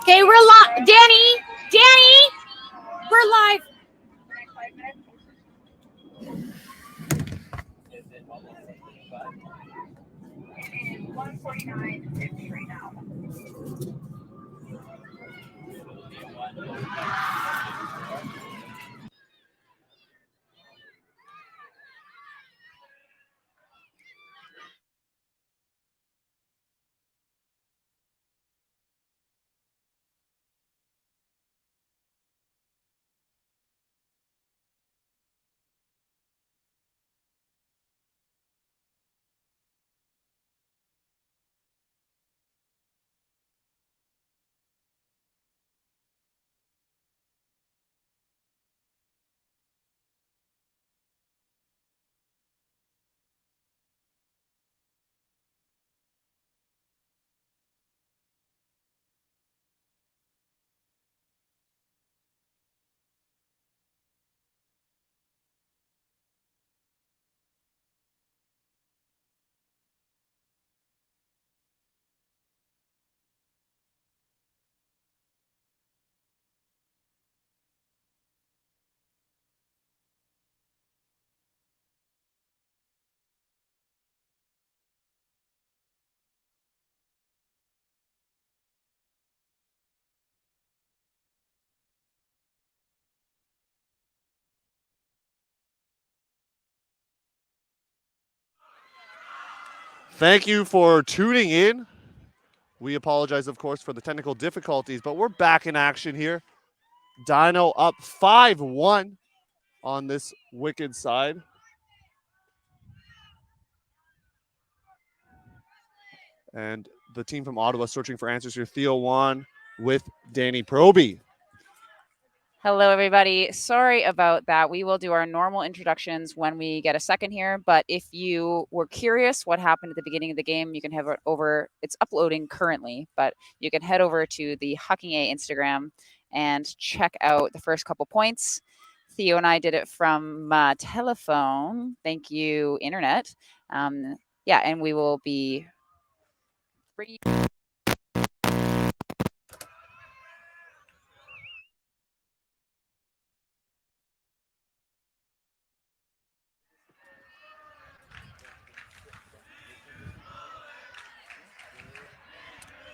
Okay, we're live. Danny, we're live. Thank you for tuning in. We apologize, of course, for the technical difficulties, but we're back in action here. Dyno up 5-1 on this Wicked side. And the team from Ottawa searching for answers here. Theo Wan with Danny Proby. Hello, everybody. Sorry about that. We will do our normal introductions when we get a second here. But if you were curious what happened at the beginning of the game, you can head over. It's uploading currently, but you can head over to the CUCJ Instagram and check out the first couple points. Theo and I did it from telephone. Thank you, internet. Yeah, and we will be pretty.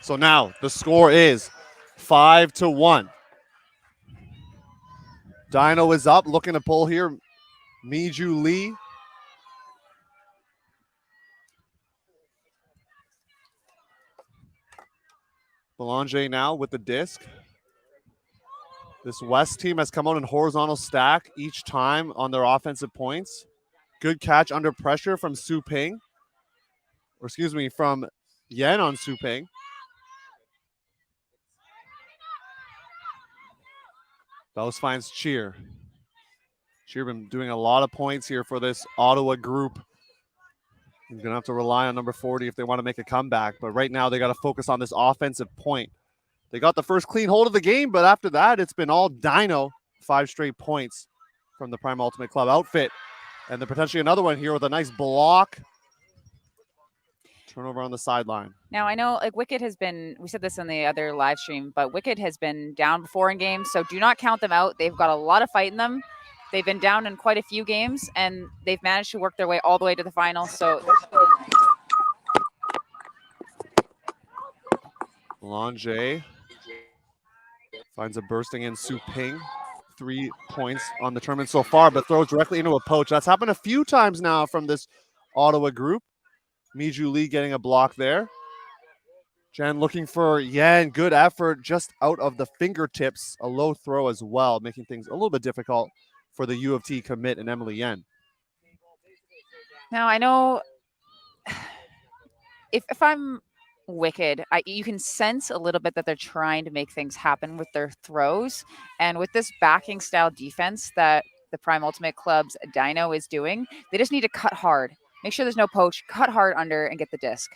So now the score is 5-1. Dyno is up, looking to pull here. Miju Lee. Belanger now with the disc. This West team has come out in horizontal stack each time on their offensive points. Good catch under pressure from Su Ping. Or excuse me, from Yen on Su Ping. Bellows finds Cheer. Cheer been doing a lot of points here for this Ottawa group. He's going to have to rely on number 40 if they want to make a comeback. But right now they got to focus on this offensive point. They got the first clean hold of the game, but after that, it's been all Dyno. 5 straight points from the Prime Ultimate Club outfit. And then potentially another one here with a nice block. Turnover on the sideline. Now, I know like Wicked has been, we said this in the other live stream, but Wicked has been down before in games, so do not count them out. They've got a lot of fight in them. They've been down in quite a few games, and they've managed to work their way all the way to the final. So Belanger finds a bursting in Su Ping. 3 points on the tournament so far, but throws directly into a poach. That's happened a few times now from this Ottawa group. Miju Lee getting a block there. Jen looking for Yan. Good effort just out of the fingertips. A low throw as well, making things a little bit difficult for the U of T commit and Emily Yen. now I know if I'm Wicked, you can sense a little bit that they're trying to make things happen with their throws. And with this backing style defense that the Prime Ultimate Club's Dyno is doing, they just need to cut hard. Make sure there's no poach, cut hard under, and get the disc.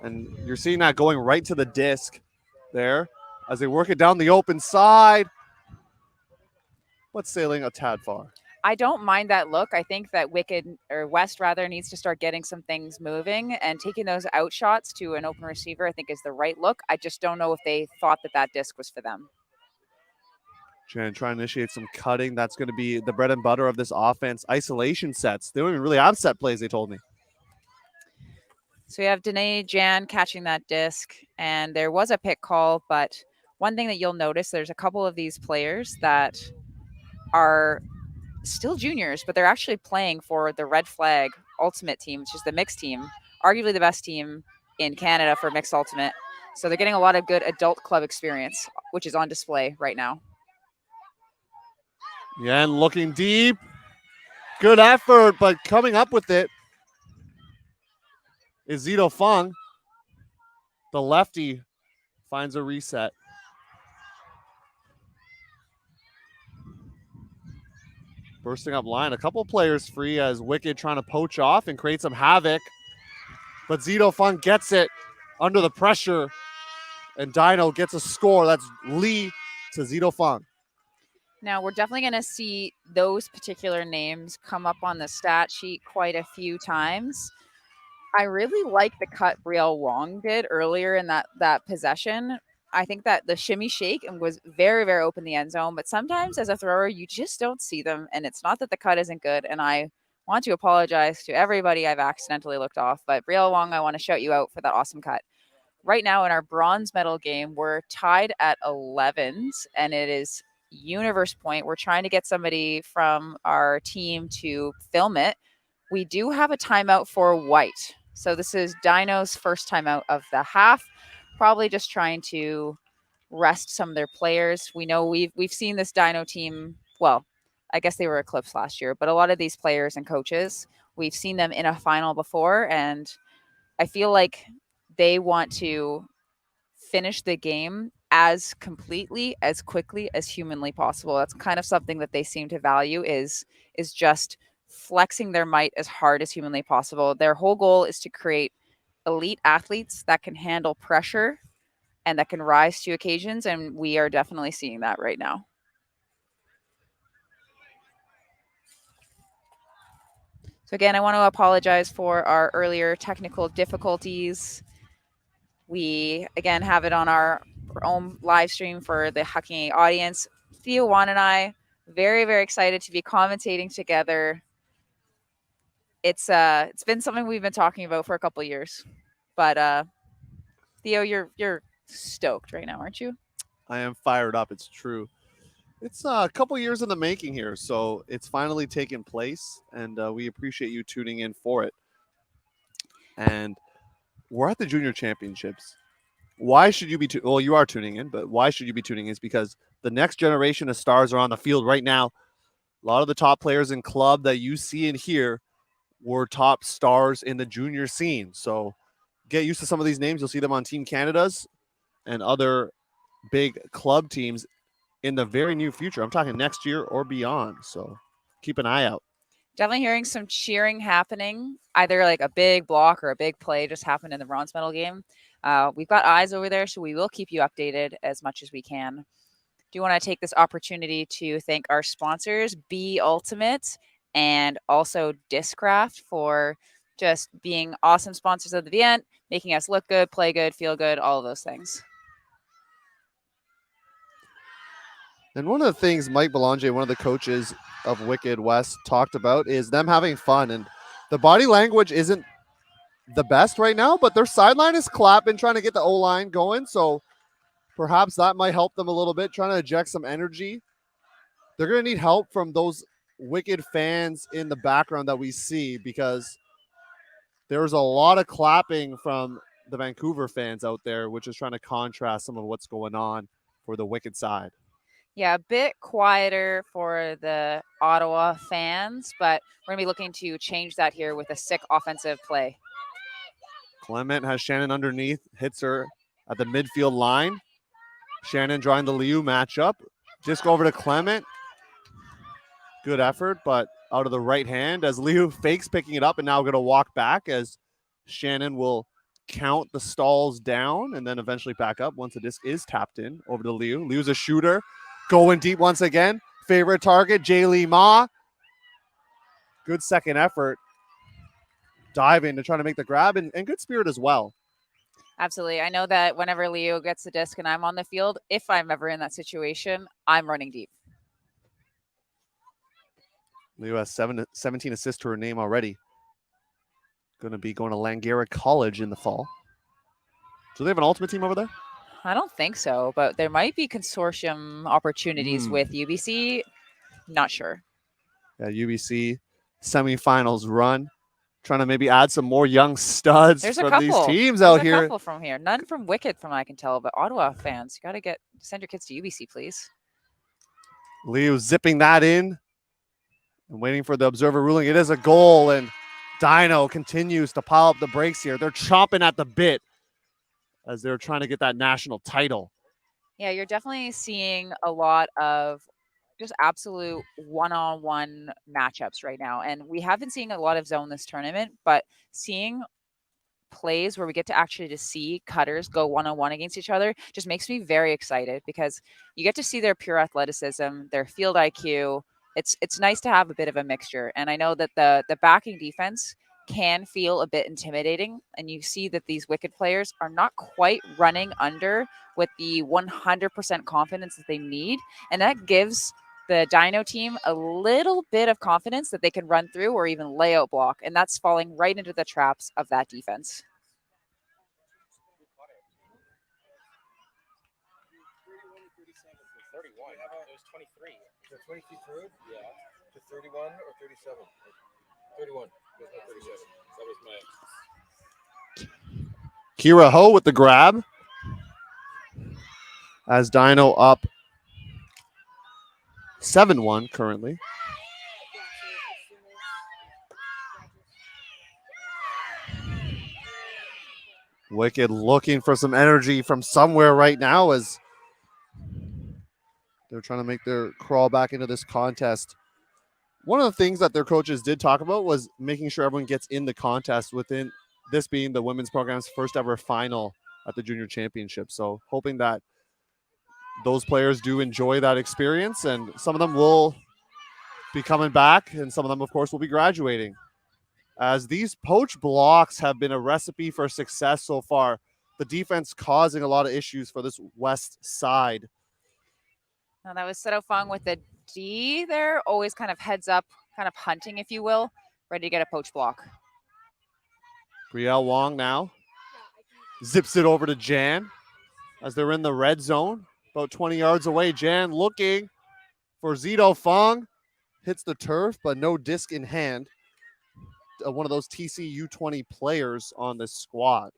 And you're seeing that going right to the disc there as they work it down the open side. But sailing a tad far. I don't mind that look. I think that West rather needs to start getting some things moving and taking those out shots to an open receiver. I think is the right look. I just don't know if they thought that disc was for them. Trying to initiate some cutting. That's going to be the bread and butter of this offense. Isolation sets. They don't even really have set plays, they told me. So we have Danae Jan catching that disc, and there was a pick call, but one thing that you'll notice, there's a couple of these players that are still juniors, but they're actually playing for the Red Flag Ultimate team, which is the mixed team, arguably the best team in Canada for mixed ultimate. So they're getting a lot of good adult club experience, which is on display right now. Yeah, and looking deep. Good effort, but coming up with it is Zito Fung. The lefty finds a reset. Bursting up line. A couple players free as Wicked trying to poach off and create some havoc. But Zito Fung gets it under the pressure. And Dyno gets a score. That's Lee to Zito Fung. Now, we're definitely going to see those particular names come up on the stat sheet quite a few times. I really like the cut Brielle Wong did earlier in that possession. I think that the shimmy shake was very, very open the end zone, but sometimes as a thrower, you just don't see them. And it's not that the cut isn't good. And I want to apologize to everybody I've accidentally looked off, but Brielle Wong, I want to shout you out for that awesome cut. Right now in our bronze medal game, we're tied at 11s, and it is universe point. We're trying to get somebody from our team to film it. We do have a timeout for white. So this is Dyno's first timeout of the half, probably just trying to rest some of their players. We know we've seen this Dyno team, well, I guess they were eclipsed last year, but a lot of these players and coaches, we've seen them in a final before, and I feel like they want to finish the game as completely, as quickly as humanly possible. That's kind of something that they seem to value is just flexing their might as hard as humanly possible. Their whole goal is to create elite athletes that can handle pressure and that can rise to occasions, and we are definitely seeing that right now. So again, I want to apologize for our earlier technical difficulties. We, again, have it on our own live stream for the Hockey audience. Theo Juan and I, very, very excited to be commentating together. It's been something we've been talking about for a couple of years. But Theo, you're stoked right now, aren't you? I am fired up. It's true. It's a couple years in the making here, so it's finally taken place, and we appreciate you tuning in for it. And we're at the Junior Championships. Why should you be well, you are tuning in, but why should you be tuning in is because the next generation of stars are on the field right now. A lot of the top players in club that you see and hear were top stars in the junior scene. So get used to some of these names. You'll see them on Team Canada's and other big club teams in the very near future. I'm talking next year or beyond. So keep an eye out. Definitely hearing some cheering happening, either like a big block or a big play just happened in the bronze medal game. We've got eyes over there, so we will keep you updated as much as we can. Do want to take this opportunity to thank our sponsors, Be Ultimate and also Discraft, for just being awesome sponsors of the event, making us look good, play good, feel good, all of those things. And one of the things Mike Belanger, one of the coaches of Wicked West, talked about is them having fun. And the body language isn't the best right now, but their sideline is clapping, trying to get the O-line going. So perhaps that might help them a little bit, trying to eject some energy. They're going to need help from those Wicked fans in the background that we see, because there's a lot of clapping from the Vancouver fans out there, which is trying to contrast some of what's going on for the Wicked side. Yeah, a bit quieter for the Ottawa fans, but we're going to be looking to change that here with a sick offensive play. Clement has Shannon underneath, hits her at the midfield line. Shannon drawing the Liu matchup. Disc over to Clement. Good effort, but out of the right hand as Liu fakes picking it up and now going to walk back as Shannon will count the stalls down and then eventually back up once the disc is tapped in over to Liu. Liu's a shooter, going deep once again. Favorite target, Jaylee Ma. good second effort, diving to try to make the grab, and good spirit as well. Absolutely. I know that whenever Leo gets the disc and I'm on the field, if I'm ever in that situation, I'm running deep. Leo has 17 assists to her name already. Going to be going to Langara College in the fall. Do they have an ultimate team over there? I don't think so, but there might be consortium opportunities with UBC. Not sure. Yeah, UBC semifinals run. Trying to maybe add some more young studs from these teams out here. There's a couple from here. None from Wicked, from what I can tell, but Ottawa fans, you got to send your kids to UBC, please. Leo zipping that in and waiting for the observer ruling. It is a goal, and Dyno continues to pile up the brakes here. They're chomping at the bit as they're trying to get that national title. Yeah, you're definitely seeing a lot of just absolute one-on-one matchups right now. And we have been seeing a lot of zone this tournament, but seeing plays where we get to actually just see cutters go one-on-one against each other just makes me very excited, because you get to see their pure athleticism, their field IQ. It's nice to have a bit of a mixture. And I know that the backing defense can feel a bit intimidating, and you see that these Wicked players are not quite running under with the 100% confidence that they need, and that gives the Dyno team a little bit of confidence that they can run through or even layout block, and that's falling right into the traps of that defense. So 23 through? Yeah. To 31 or 37? 31. There's no 37. That was my... Kira Ho with the grab. As Dyno up 7-1 currently. Wicked looking for some energy from somewhere right now as they're trying to make their crawl back into this contest. One of the things that their coaches did talk about was making sure everyone gets in the contest, within this being the women's program's first ever final at the junior championship. So hoping that those players do enjoy that experience, and some of them will be coming back, and some of them, of course, will be graduating. As these poach blocks have been a recipe for success so far, the defense causing a lot of issues for this west side. Now that was Seto Fung with the D there, always kind of heads up, kind of hunting, if you will, ready to get a poach block. Brielle Wong now zips it over to Jan as they're in the red zone, about 20 yards away. Jan looking for Zito Fung, hits the turf, but no disc in hand. One of those TCU 20 players on this squad.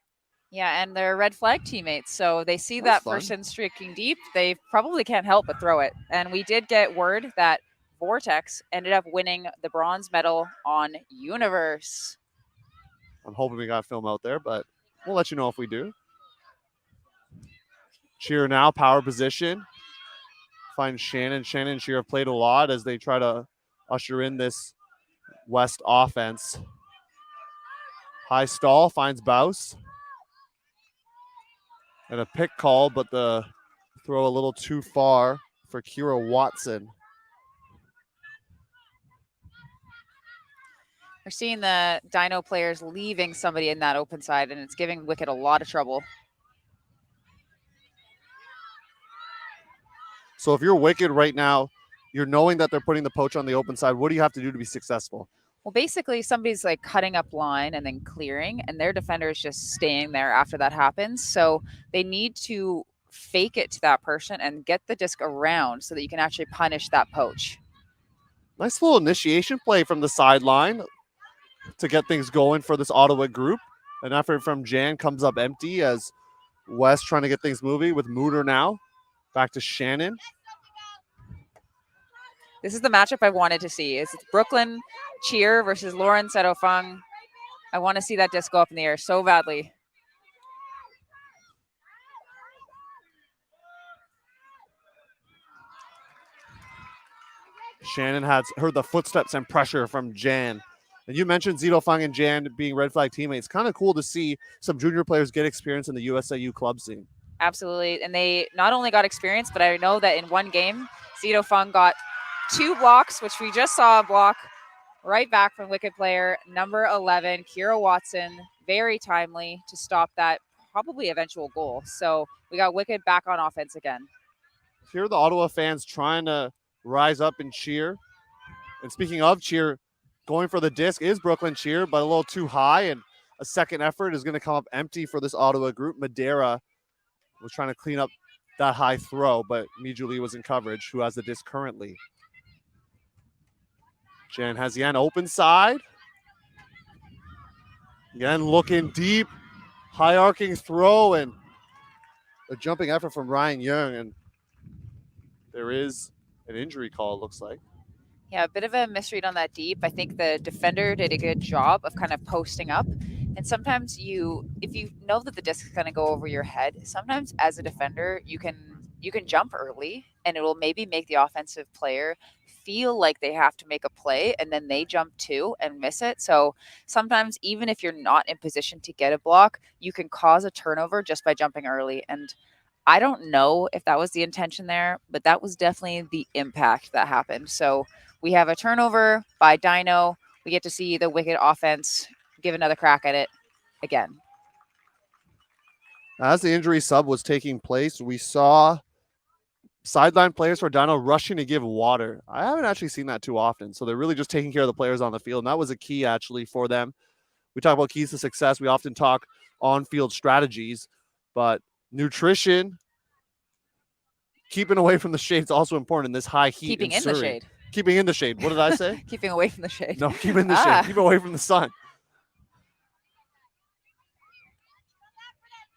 Yeah, and they're red flag teammates, so they see that person streaking deep. They probably can't help but throw it. And we did get word that Vortex ended up winning the bronze medal on Universe. I'm hoping we got film out there, but we'll let you know if we do. Cheer now, power position. Find Shannon. Shannon and Cheer have played a lot as they try to usher in this West offense. High stall, finds Bouse. And a pick call, but the throw a little too far for Kira Watson. We're seeing the Dyno players leaving somebody in that open side, and it's giving Wicked a lot of trouble. So if you're Wicked right now, you're knowing that they're putting the poach on the open side. What do you have to do to be successful? Well, basically, somebody's like cutting up line and then clearing, and their defender is just staying there after that happens. So they need to fake it to that person and get the disc around so that you can actually punish that poach. Nice little initiation play from the sideline to get things going for this Ottawa group. An effort from Jan comes up empty as West trying to get things moving with Mooter now. Back to Shannon. This is the matchup I wanted to see. It's Brooklyn Cheer versus Lauren Seto Fung. I want to see that disc go up in the air so badly. Shannon had heard the footsteps and pressure from Jan. And you mentioned Zito Fung and Jan being red flag teammates. Kind of cool to see some junior players get experience in the USAU club scene. Absolutely. And they not only got experience, but I know that in one game, Zito Fung got 2 blocks, which we just saw a block right back from Wicked player number 11, Kira Watson. Very timely to stop that probably eventual goal. So we got Wicked back on offense again. Here are the Ottawa fans trying to rise up and cheer. And speaking of cheer, going for the disc is Brooklyn cheer, but a little too high, and a second effort is going to come up empty for this Ottawa group. Madeira was trying to clean up that high throw, but Mijuli was in coverage, who has the disc currently. Jan has Yan open side. Yan looking deep, high arcing throw, and a jumping effort from Ryan Young, and there is an injury call, it looks like. Yeah, a bit of a misread on that deep. I think the defender did a good job of kind of posting up. And sometimes if you know that the disc is going to go over your head, sometimes as a defender, you can jump early and it will maybe make the offensive player feel like they have to make a play and then they jump too and miss it. So sometimes even if you're not in position to get a block, you can cause a turnover just by jumping early. And I don't know if that was the intention there, but that was definitely the impact that happened. So we have a turnover by Dyno. We get to see the Wicked offense give another crack at it again. As the injury sub was taking place, we saw sideline players for Dyno rushing to give water. I haven't actually seen that too often. So they're really just taking care of the players on the field. And that was a key actually for them. We talk about keys to success. We often talk on-field strategies, but nutrition, keeping away from the shade is also important in this high heat. Keeping in the shade. Keeping in the shade. What did I say? Keeping away from the shade. No, keep in the shade. Keep away from the sun.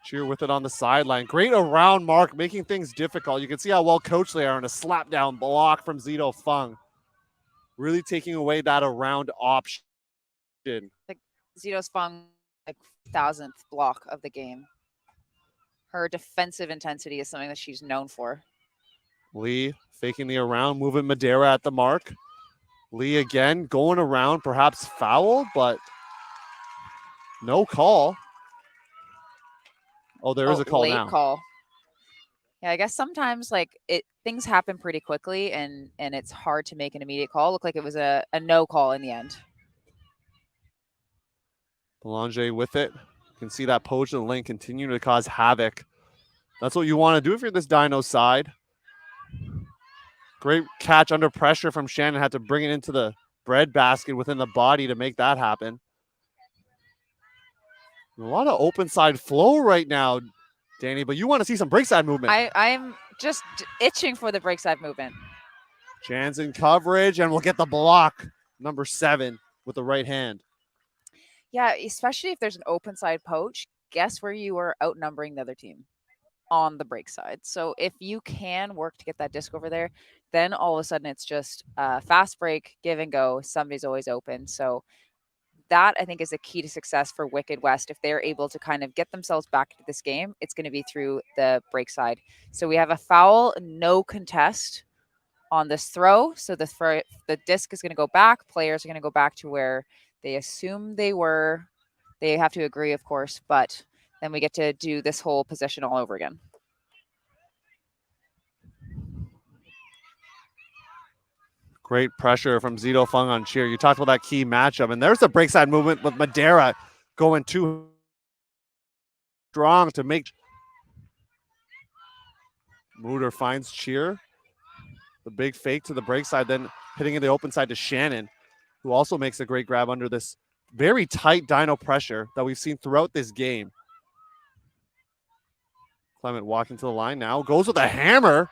Cheer with it on the sideline. Great around mark, making things difficult. You can see how well coached they are in a slap down block from Zito Fung. Really taking away that around option. Zito's Fung, like 1,000th block of the game. Her defensive intensity is something that she's known for. Lee faking the around, moving Madeira at the mark. Lee again going around, perhaps foul, but no call. Oh, there is a call late now. Call. Yeah, I guess sometimes like things happen pretty quickly and it's hard to make an immediate call. Looked like it was a no call in the end. Belanger with it. You can see that poach and link continue to cause havoc. That's what you want to do if you're this Dyno side. Great catch under pressure from Shannon. Had to bring it into the bread basket within the body to make that happen. A lot of open side flow right now, Danny, but you want to see some break side movement. I'm just itching for the break side movement. Jan's in coverage, and we'll get the block, number 7, with the right hand. Yeah, especially if there's an open side poach, guess where you are outnumbering the other team? On the break side. So if you can work to get that disc over there, then all of a sudden it's just fast break, give and go. Somebody's always open. So that I think is a key to success for Wicked West. If they're able to kind of get themselves back into this game, it's going to be through the break side. So we have a foul, no contest on this throw. So the disc is going to go back. Players are going to go back to where they assume they were. They have to agree, of course, but then we get to do this whole possession all over again. Great pressure from Zito Fung on Cheer. You talked about that key matchup, and there's the break side movement with Madeira going too strong to make. Mooder finds Cheer. The big fake to the break side, then hitting in the open side to Shannon, who also makes a great grab under this very tight Dyno pressure that we've seen throughout this game. Clement walking to the line now, goes with a hammer.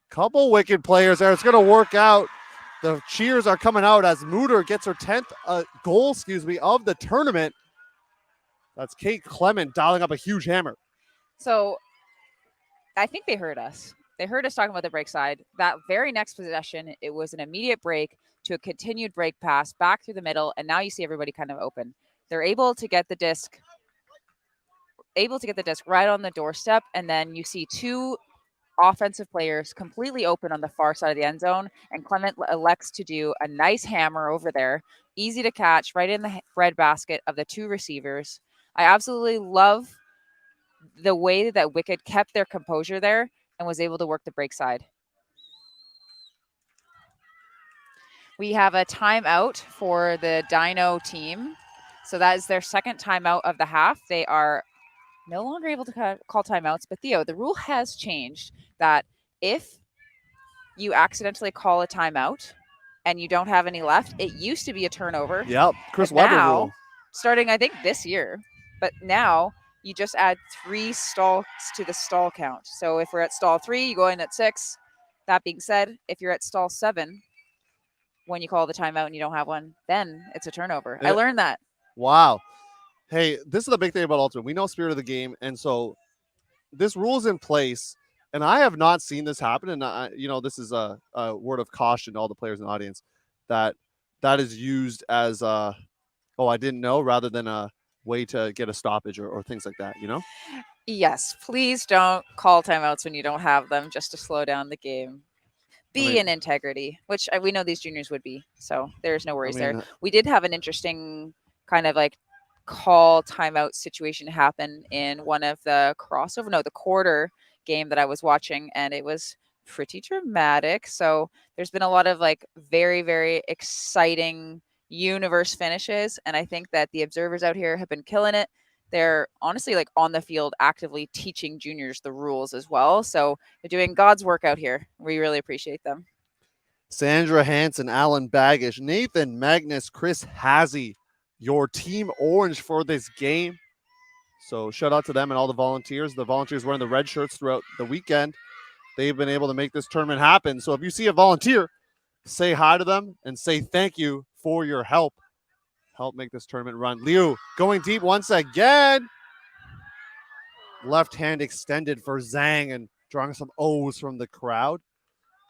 Couple Wicked players there. It's going to work out. The cheers are coming out as Mooder gets her 10th goal, of the tournament. That's Kate Clement dialing up a huge hammer. So I think they heard us. They heard us talking about the break side. That very next possession, it was an immediate break to a continued break pass back through the middle, and now you see everybody kind of open. They're able to get the disc right on the doorstep, and then you see two offensive players completely open on the far side of the end zone, and Clement elects to do a nice hammer over there, easy to catch, right in the bread basket of the two receivers. I absolutely love the way that Wicked kept their composure there and was able to work the break side. We have a timeout for the Dyno team. So that is their second timeout of the half. They are no longer able to call timeouts. But Theo, the rule has changed that if you accidentally call a timeout and you don't have any left, it used to be a turnover. Yep, Chris but Weber now, rule. starting I think this year, but now you just add 3 stalls to the stall count. So if we're at stall 3, you go in at 6. That being said, if you're at stall 7, when you call the timeout and you don't have one, then it's a turnover. I learned that. Wow. Hey, this is the big thing about Ultimate. We know spirit of the game, and so this rule is in place, and I have not seen this happen. And this is a word of caution to all the players in the audience that is used as I didn't know, rather than a way to get a stoppage or things like that. Yes, please don't call timeouts when you don't have them, just to slow down the game. Be in integrity, which we know these juniors would be. So there's no worries there. We did have an interesting kind of like call timeout situation happen in one of the the quarter game that I was watching, and it was pretty dramatic. So there's been a lot of like very, very exciting universe finishes, and I think that the observers out here have been killing it. They're honestly like on the field actively teaching juniors the rules as well. So they're doing God's work out here. We really appreciate them. Sandra Hansen, Alan Baggish, Nathan Magnus, Chris Hazy, your team orange for this game. So shout out to them and all the volunteers. The volunteers wearing the red shirts throughout the weekend. They've been able to make this tournament happen. So if you see a volunteer, say hi to them and say thank you for your help. Help make this tournament run. Liu going deep once again. Left hand extended for Zhang and drawing some O's from the crowd.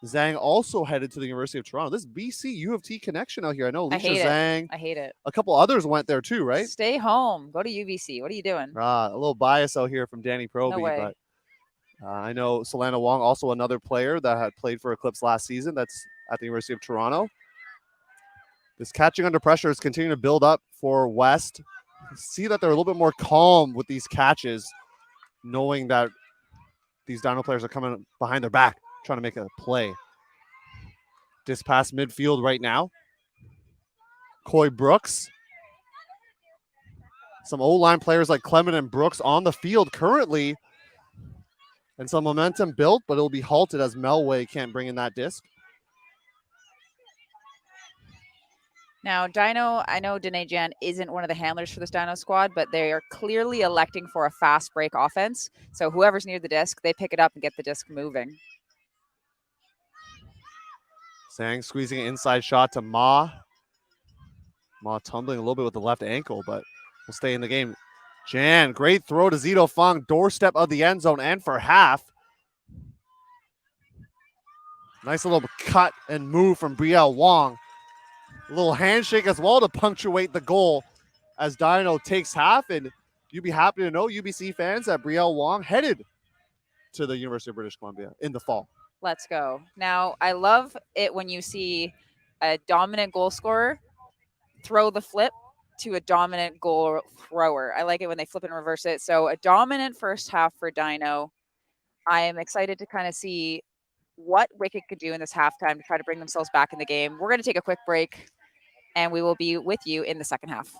Zhang also headed to the University of Toronto. This BC U of T connection out here. I know Alicia Zhang. I hate it. A couple others went there too, right? Stay home. Go to UBC. What are you doing? A little bias out here from Danny Proby. No way. But I know Solana Wong, also another player that had played for Eclipse last season, that's at the University of Toronto. This catching under pressure is continuing to build up for West. See that they're a little bit more calm with these catches, knowing that these Dyno players are coming behind their back, trying to make a play. This past midfield right now. Coy Brooks. Some O-line players like Clement and Brooks on the field currently. And some momentum built, but it'll be halted as Melway can't bring in that disc. Now, Dyno, I know Danae Jan isn't one of the handlers for this Dyno squad, but they are clearly electing for a fast break offense. So whoever's near the disc, they pick it up and get the disc moving. Sang squeezing an inside shot to Ma. Ma tumbling a little bit with the left ankle, but will stay in the game. Jan, great throw to Zito Fung, doorstep of the end zone and for half. Nice little cut and move from Brielle Wong. A little handshake as well to punctuate the goal as Dyno takes half. And you'd be happy to know, UBC fans, that Brielle Wong headed to the University of British Columbia in the fall. Let's go. Now, I love it when you see a dominant goal scorer throw the flip to a dominant goal thrower. I like it when they flip and reverse it. So a dominant first half for Dyno. I am excited to kind of see what Wicked could do in this halftime to try to bring themselves back in the game. We're going to take a quick break, and we will be with you in the second half.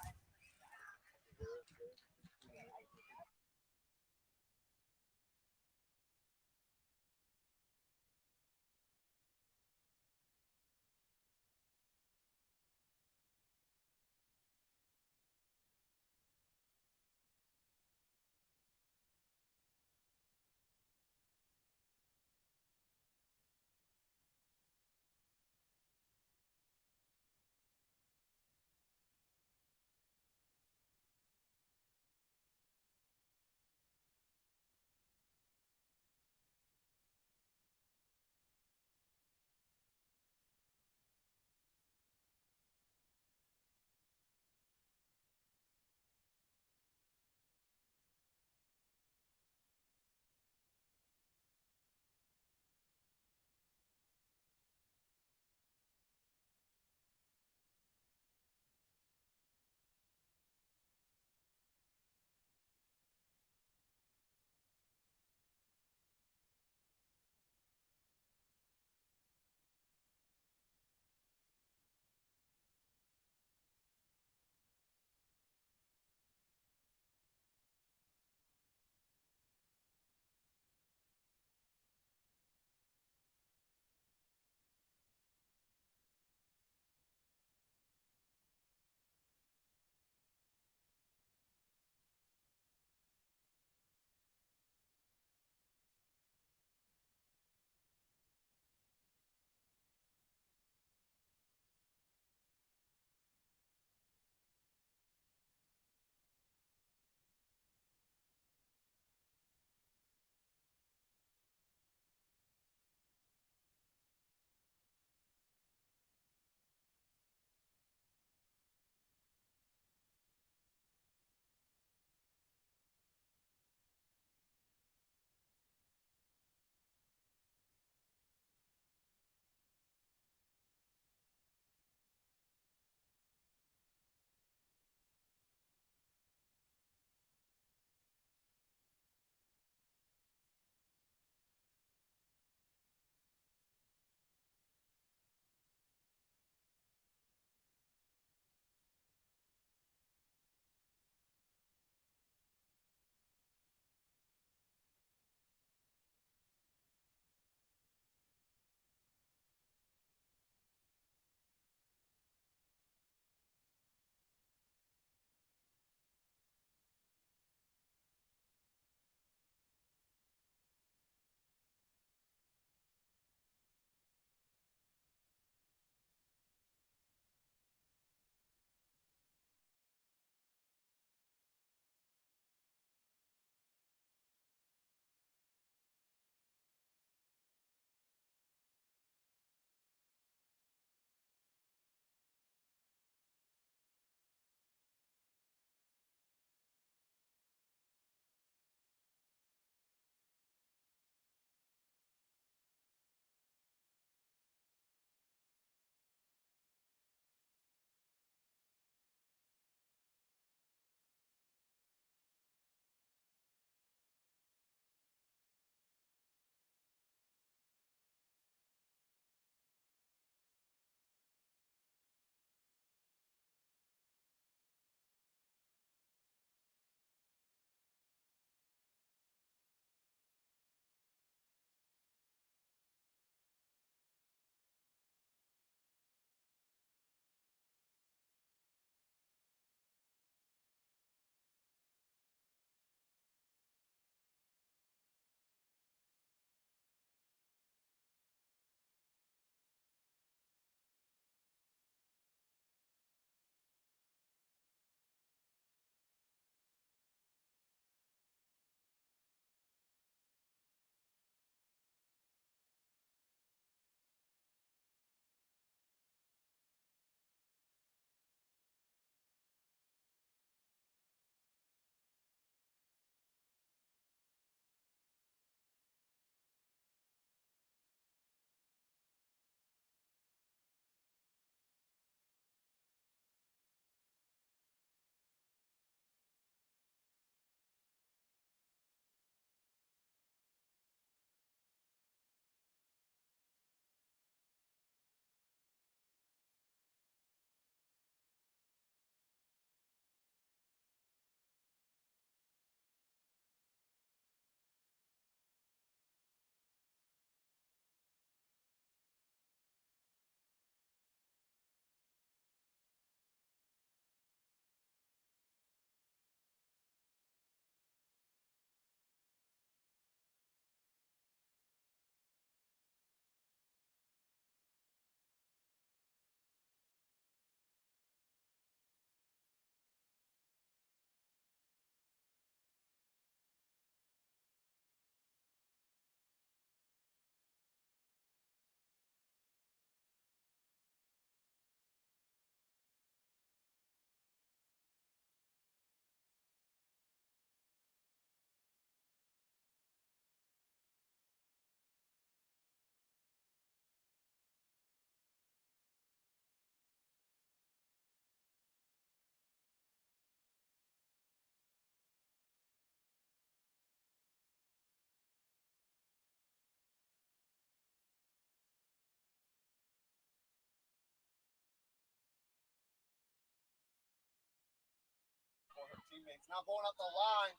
teammates. Now going up the line.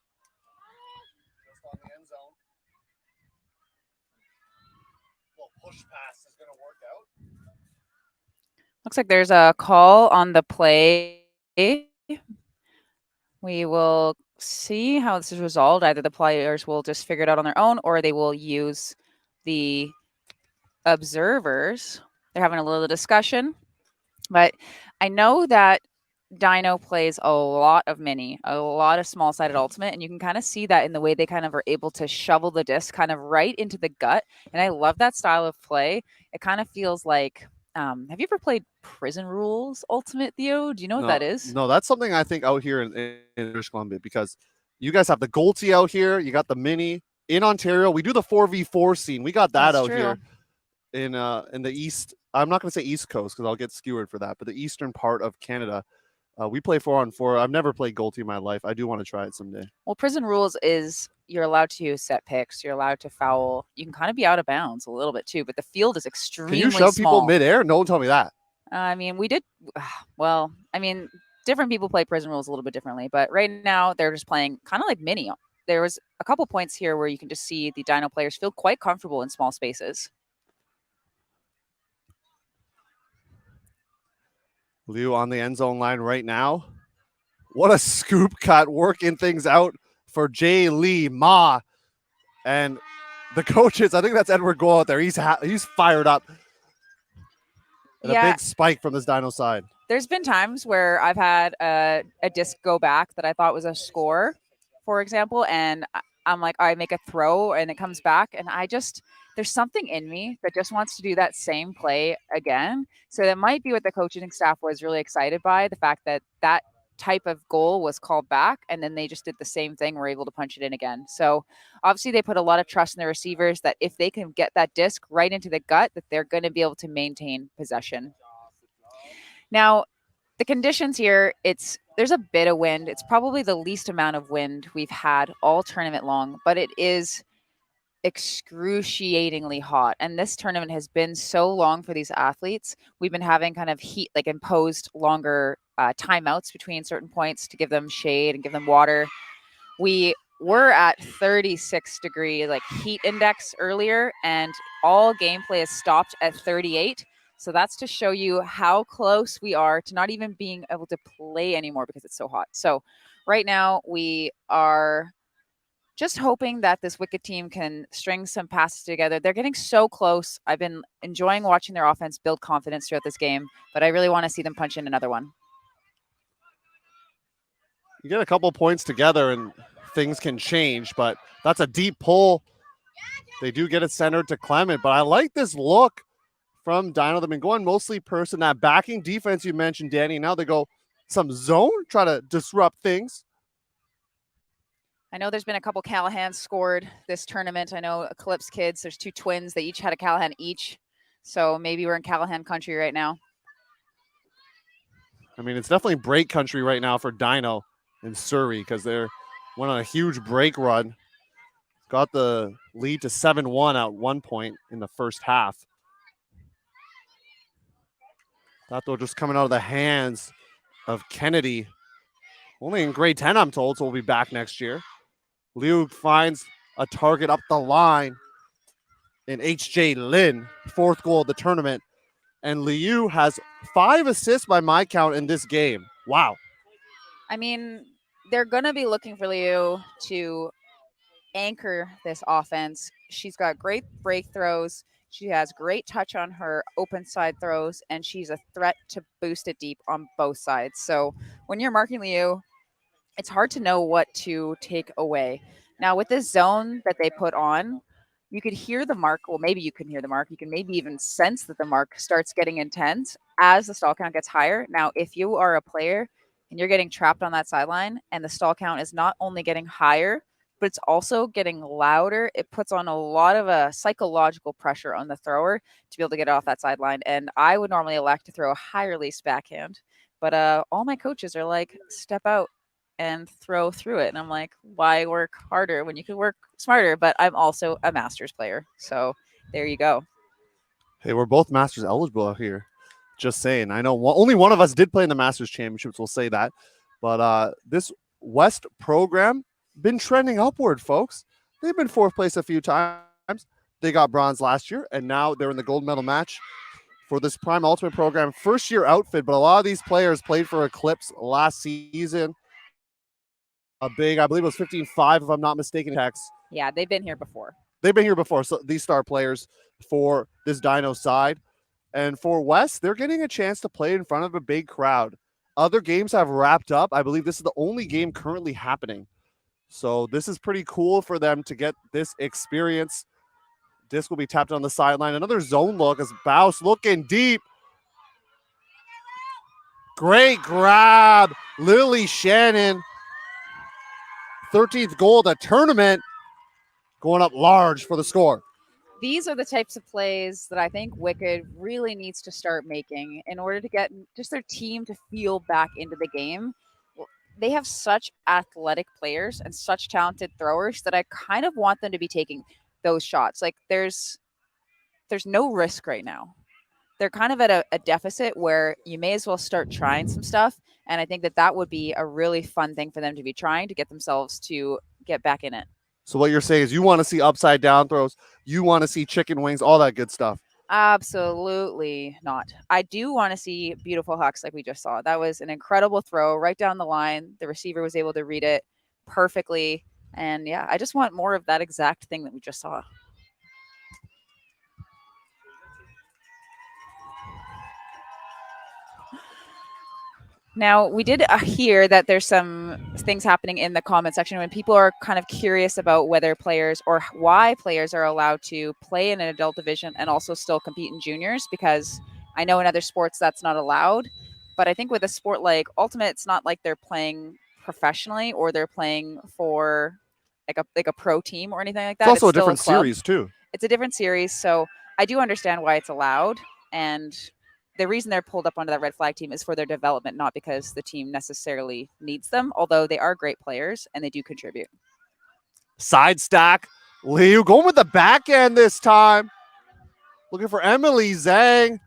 Just on the end zone. Little push pass is going to work out. Looks like there's a call on the play. We will see how this is resolved. Either the players will just figure it out on their own, or they will use the observers. They're having a little discussion. But I know that Dyno plays a lot of mini, a lot of small-sided ultimate, and you can kind of see that in the way they kind of are able to shovel the disc kind of right into the gut. And I love that style of play. It kind of feels like, have you ever played Prison Rules Ultimate, Theo? Do you know what that is? No, that's something I think out here in British Columbia, because you guys have the Golty out here. You got the mini in Ontario. We do the 4v4 scene. We got that That's out true. here in the east. I'm not going to say East Coast because I'll get skewered for that, but the eastern part of Canada. We play 4-on-4. I've never played Golty in my life. I do want to try it someday. Well, Prison Rules is you're allowed to use set picks. You're allowed to foul. You can kind of be out of bounds a little bit too, but the field is extremely Can you shove small. people midair? No one told me that. I mean, we did. Well, I mean, different people play Prison Rules a little bit differently, but right now they're just playing kind of like mini. There was a couple points here where you can just see the Dyno players feel quite comfortable in small spaces. Liu on the end zone line right now. What a scoop cut, working things out for Jay Lee Ma. And the coaches, I think that's Edward Goal out there. He's fired up. And a big spike from this Dyno side. There's been times where I've had a disc go back that I thought was a score, for example, and I'm like, I make a throw and it comes back, and there's something in me that just wants to do that same play again. So that might be what the coaching staff was really excited by, the fact that that type of goal was called back, and then they just did the same thing, were able to punch it in again. So obviously they put a lot of trust in their receivers that if they can get that disc right into the gut, that they're going to be able to maintain possession. Now, the conditions here, there's a bit of wind. It's probably the least amount of wind we've had all tournament long, but it is excruciatingly hot. And this tournament has been so long for these athletes. We've been having kind of heat, like imposed longer timeouts between certain points to give them shade and give them water. We were at 36 degree like heat index earlier, and all gameplay has stopped at 38. So that's to show you how close we are to not even being able to play anymore because it's so hot. So right now we are just hoping that this Wicked team can string some passes together. They're getting so close. I've been enjoying watching their offense build confidence throughout this game, but I really want to see them punch in another one. You get a couple points together and things can change, but that's a deep pull. They do get it centered to Clement, but I like this look from Dyno. They've been going mostly person. That backing defense you mentioned, Danny, now they go some zone, try to disrupt things. I know there's been a couple Callahans scored this tournament. I know Eclipse kids, there's two twins. They each had a Callahan each. So maybe we're in Callahan country right now. I mean, it's definitely break country right now for Dyno in Surrey because they're went on a huge break run. Got the lead to 7-1 at one point in the first half. That though just coming out of the hands of Kennedy. Only in grade 10, I'm told, so we'll be back next year. Liu finds a target up the line in H.J. Lin, fourth goal of the tournament. And Liu has 5 assists by my count in this game. Wow. I mean, they're going to be looking for Liu to anchor this offense. She's got great break throws. She has great touch on her open side throws, and she's a threat to boost it deep on both sides. So when you're marking Liu, it's hard to know what to take away. Now, with this zone that they put on, you could hear the mark. Well, maybe you can hear the mark. You can maybe even sense that the mark starts getting intense as the stall count gets higher. Now, if you are a player and you're getting trapped on that sideline and the stall count is not only getting higher, but it's also getting louder, it puts on a lot of a psychological pressure on the thrower to be able to get off that sideline. And I would normally elect to throw a high release backhand, but all my coaches are like, step out and throw through it. And I'm like, why work harder when you can work smarter? But I'm also a Masters player. So there you go. Hey, we're both Masters eligible out here. Just saying. I know only one of us did play in the Masters Championships. We'll say that. But this West program been trending upward, folks. They've been fourth place a few times. They got bronze last year, and now they're in the gold medal match for this Prime Ultimate program. First year outfit, but a lot of these players played for Eclipse last season. A big, I believe it was 15-5, if I'm not mistaken, Tex. Yeah, they've been here before. They've been here before, so these star players for this Dyno side. And for West, they're getting a chance to play in front of a big crowd. Other games have wrapped up. I believe this is the only game currently happening. So this is pretty cool for them to get this experience. Disc will be tapped on the sideline. Another zone look as Baus looking deep. Great grab. Lily Shannon. 13th goal of the tournament. Going up large for the score. These are the types of plays that I think Wicked really needs to start making in order to get just their team to feel back into the game. They have such athletic players and such talented throwers that I kind of want them to be taking those shots. Like there's no risk right now. They're kind of at a deficit where you may as well start trying some stuff. And I think that would be a really fun thing for them to be trying to get themselves to get back in it. So what you're saying is you want to see upside down throws, you want to see chicken wings, all that good stuff. Absolutely not. I do want to see beautiful hucks like we just saw. That was an incredible throw right down the line. The receiver was able to read it perfectly. And yeah, I just want more of that exact thing that we just saw. Now, we did hear that there's some things happening in the comment section when people are kind of curious about whether players or why players are allowed to play in an adult division and also still compete in juniors, because I know in other sports that's not allowed. But I think with a sport like Ultimate, it's not like they're playing professionally or they're playing for like a pro team or anything like that. It's also a different series too. It's a different series, so I do understand why it's allowed. And the reason they're pulled up onto that red flag team is for their development, not because the team necessarily needs them, although they are great players and they do contribute. Side stack. Liu going with the back end this time. Looking for Emily Zhang.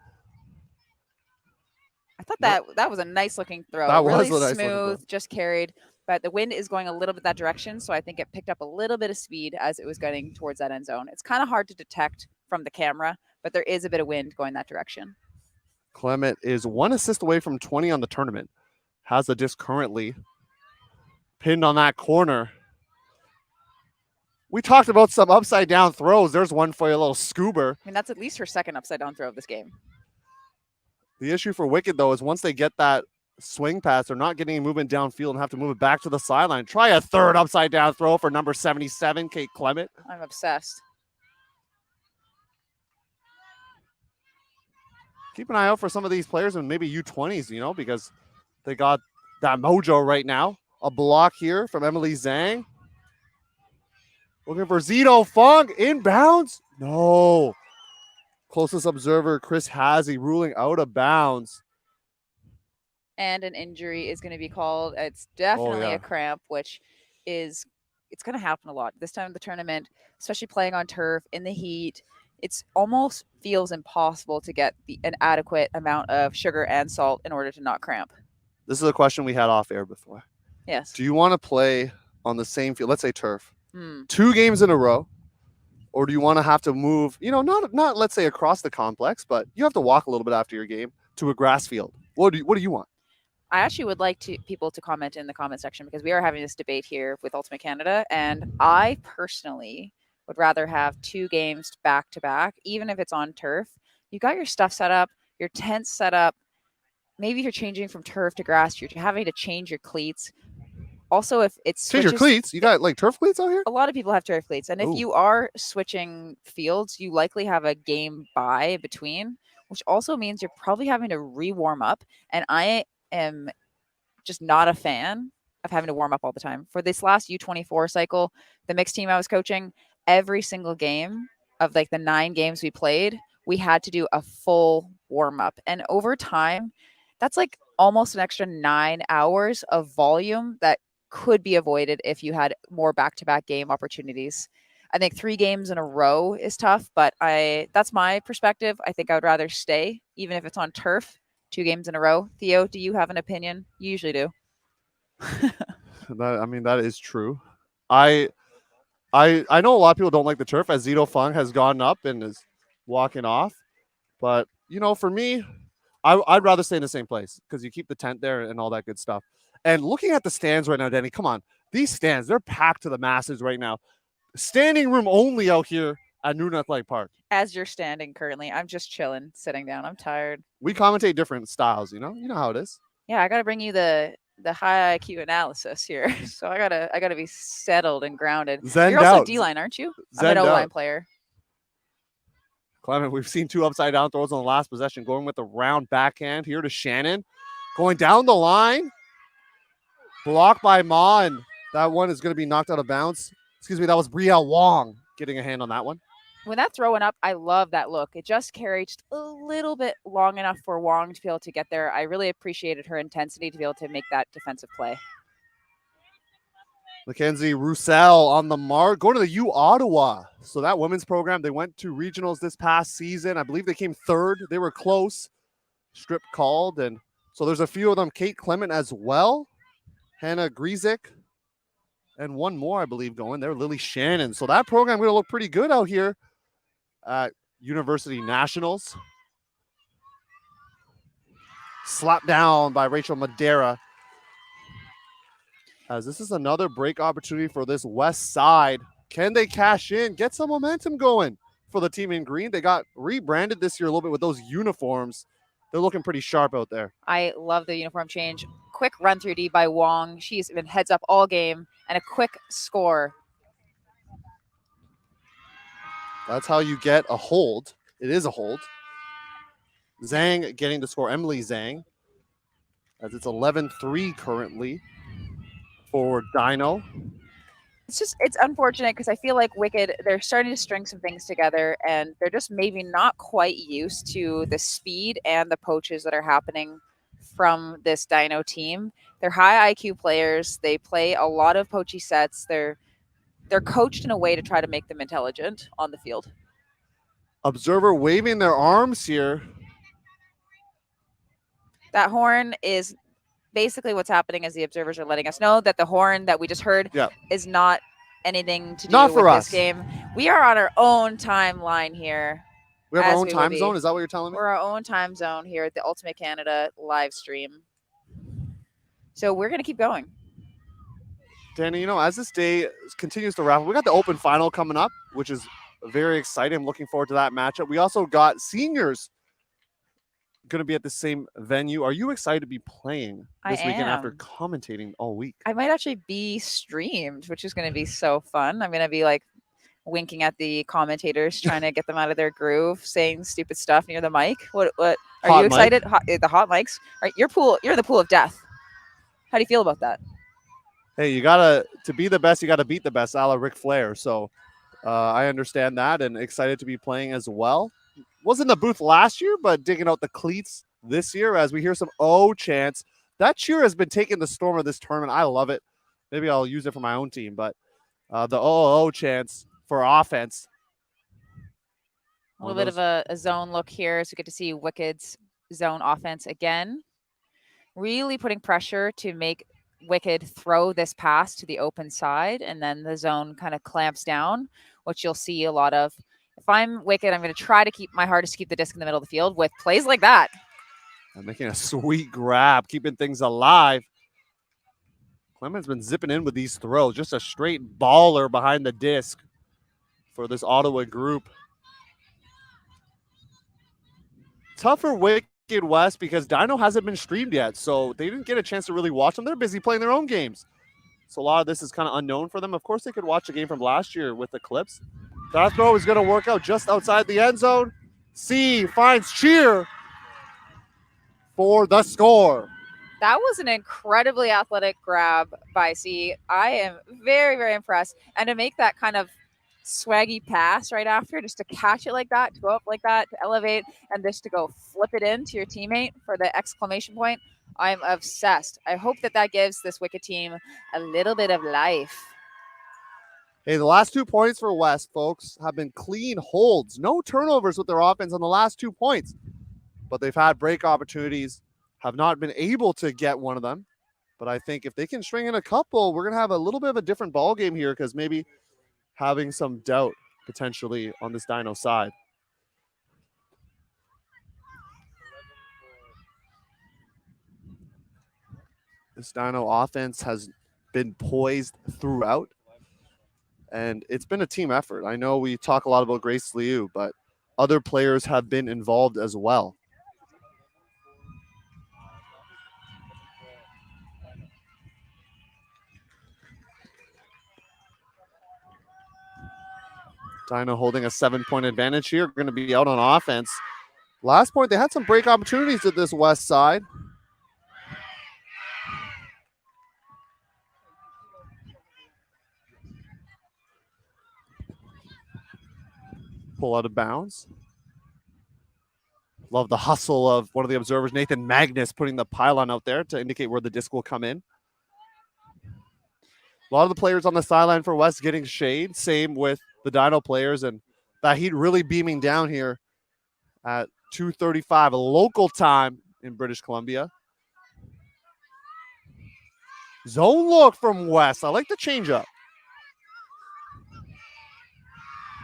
I thought that was a nice looking throw. That really was a nice smooth, throw. just carried. But the wind is going a little bit that direction, so I think it picked up a little bit of speed as it was getting towards that end zone. It's kind of hard to detect from the camera, but there is a bit of wind going that direction. Clement is 1 assist away from 20 on the tournament. Has the disc currently pinned on that corner. We talked about some upside down throws. There's one for you, a little scuba. I mean, that's at least her second upside down throw of this game. The issue for Wicked, though, is once they get that swing pass, they're not getting a movement downfield and have to move it back to the sideline. Try a third upside down throw for number 77, Kate Clement. I'm obsessed. Keep an eye out for some of these players and maybe U20s, because they got that mojo right now. A block here from Emily Zhang. Looking for Zito Funk. Inbounds. No. Closest observer, Chris Hazy, ruling out of bounds. And an injury is going to be called. It's definitely a cramp, which it's going to happen a lot. This time of the tournament, especially playing on turf in the heat, it's almost feels impossible to get an adequate amount of sugar and salt in order to not cramp. This is a question we had off air before. Yes. Do you want to play on the same field, let's say turf, 2 games in a row? Or do you want to have to move, not let's say across the complex, but you have to walk a little bit after your game to a grass field? What do you want? I actually would like people to comment in the comment section, because we are having this debate here with Ultimate Canada, and I personally would rather have 2 games back to back, even if it's on turf. You got your stuff set up, your tent set up. Maybe you're changing from turf to grass. You're having to change your cleats. Also, if it's change your cleats, you got like turf cleats out here? A lot of people have turf cleats, and if you are switching fields, you likely have a game by between, which also means you're probably having to re-warm up. And I am just not a fan of having to warm up all the time. For this last U24 cycle, the mixed team I was coaching, every single game of like the 9 games we played, we had to do a full warm up. And over time, that's like almost an extra 9 hours of volume that could be avoided if you had more back-to-back game opportunities. I think 3 games in a row is tough, but that's my perspective. I think I would rather stay, even if it's on turf, 2 games in a row. Theo, do you have an opinion? You usually do. That is true. I know a lot of people don't like the turf as Zito Fung has gone up and is walking off. But, for me, I'd rather stay in the same place because you keep the tent there and all that good stuff. And looking at the stands right now, Danny, come on. These stands, they're packed to the masses right now. Standing room only out here at Newton Athletic Park. As you're standing currently, I'm just chilling, sitting down. I'm tired. We commentate different styles, you know how it is. Yeah, I got to bring you the high IQ analysis here. So I gotta be settled and grounded. Zen'd You're also out. D-line, aren't you? Zen'd I'm an O-line out. player. Clement, we've seen 2 upside down throws on the last possession, going with the round backhand here to Shannon. Going down the line. Blocked by Ma, and that one is going to be knocked out of bounds. Excuse me, that was Brielle Wong getting a hand on that one. When that throw went up, I love that look. It just carried just a little bit long enough for Wong to be able to get there. I really appreciated her intensity to be able to make that defensive play. Mackenzie Roussel on the mark, going to the U Ottawa. So that women's program, they went to regionals this past season. I believe they came 3rd. They were close. Strip called. And so there's a few of them. Kate Clement as well. Hannah Griezik. And one more, I believe, going there. Lily Shannon. So that program going to look pretty good out here at University Nationals. Slapped down by Rachel Madera. As this is another break opportunity for this west side. Can they cash in, get some momentum going for the team in green? They got rebranded this year a little bit with those uniforms. They're looking pretty sharp out there. I love the uniform change. Quick run through D by Wong. She's been heads up all game, and a quick score. That's how you get a hold. It is a hold. Zhang getting the score, Emily Zhang, as it's 11-3 currently for Dyno. It's unfortunate because I feel like Wicked, they're starting to string some things together, and they're just maybe not quite used to the speed and the poaches that are happening from this Dyno team. They're high IQ players. They play a lot of poachy sets. They're coached in a way to try to make them intelligent on the field. Observer waving their arms here. That horn is basically what's happening is the observers are letting us know that the horn that we just heard is not anything to do Not for with us. this game. We are on our own timeline here. We have as our own we time would be. zone? Is that what you're telling me? We're our own time zone here at the Ultimate Canada live stream. So we're going to keep going. Danny, as this day continues to wrap up, we got the open final coming up, which is very exciting. I'm looking forward to that matchup. We also got seniors going to be at the same venue. Are you excited to be playing this weekend after commentating all week? I might actually be streamed, which is going to be so fun. I'm going to be like winking at the commentators, trying to get them out of their groove, saying stupid stuff near the mic. What are Hot you excited? The hot mics. All right, you're in the pool of death. How do you feel about that? Hey, to be the best, you got to beat the best, a la Ric Flair. So I understand that and excited to be playing as well. Wasn't in the booth last year, but digging out the cleats this year as we hear some O chants. That cheer has been taking the storm of this tournament. I love it. Maybe I'll use it for my own team, but the O chants for offense. A little bit of a zone look here. So we get to see Wicked's zone offense again. Really putting pressure to make Wicked throw this pass to the open side, and then the zone kind of clamps down, which you'll see a lot of. If I'm Wicked, I'm going to try to keep my hardest to keep the disc in the middle of the field with plays like that. And making a sweet grab, keeping things alive. Clement's been zipping in with these throws. Just a straight baller behind the disc for this Ottawa group. Tougher Wicked West because Dyno hasn't been streamed yet, so they didn't get a chance to really watch them. They're busy playing their own games. So a lot of this is kind of unknown for them. Of course, they could watch a game from last year with the clips. That throw is going to work out just outside the end zone. C finds cheer for the score. That was an incredibly athletic grab by C. I am very, very impressed. And to make that kind of swaggy pass right after, just to catch it like that, to go up like that, to elevate, and just to go flip it in to your teammate for the exclamation point, I'm obsessed. I hope that gives this Wicked team a little bit of life. Hey, the last 2 points for West, folks, have been clean holds. No turnovers with their offense on the last 2 points. But they've had break opportunities, have not been able to get one of them. But I think if they can string in a couple, we're going to have a little bit of a different ball game here because maybe having some doubt potentially on this Dyno side. This Dyno offense has been poised throughout, and it's been a team effort. I know we talk a lot about Grace Liu, but other players have been involved as well. Dyno holding a 7-point advantage here. Going to be out on offense. Last point, they had some break opportunities at this west side. Pull out of bounds. Love the hustle of one of the observers, Nathan Magnus, putting the pylon out there to indicate where the disc will come in. A lot of the players on the sideline for West getting shade. Same with the Dyno players, and that heat really beaming down here at 2:35, a local time in British Columbia. Zone look from West. I like the changeup.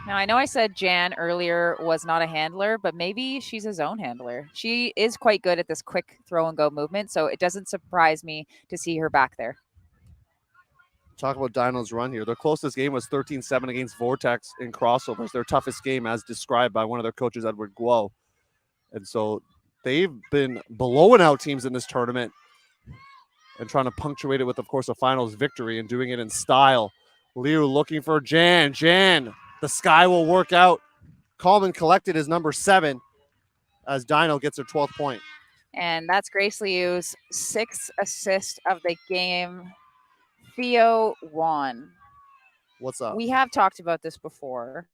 Now, I know I said Jan earlier was not a handler, but maybe she's a zone handler. She is quite good at this quick throw and go movement, so it doesn't surprise me to see her back there. Talk about Dyno's run here. Their closest game was 13-7 against Vortex in crossovers. Their toughest game as described by one of their coaches, Edward Guo. And so they've been blowing out teams in this tournament and trying to punctuate it with, of course, a finals victory and doing it in style. Liu looking for Jan. Jan, the sky will work out. Calm and collected is number 7 as Dyno gets her 12th point. And that's Grace Liu's 6th assist of the game. Theo Wan. What's up? We have talked about this before.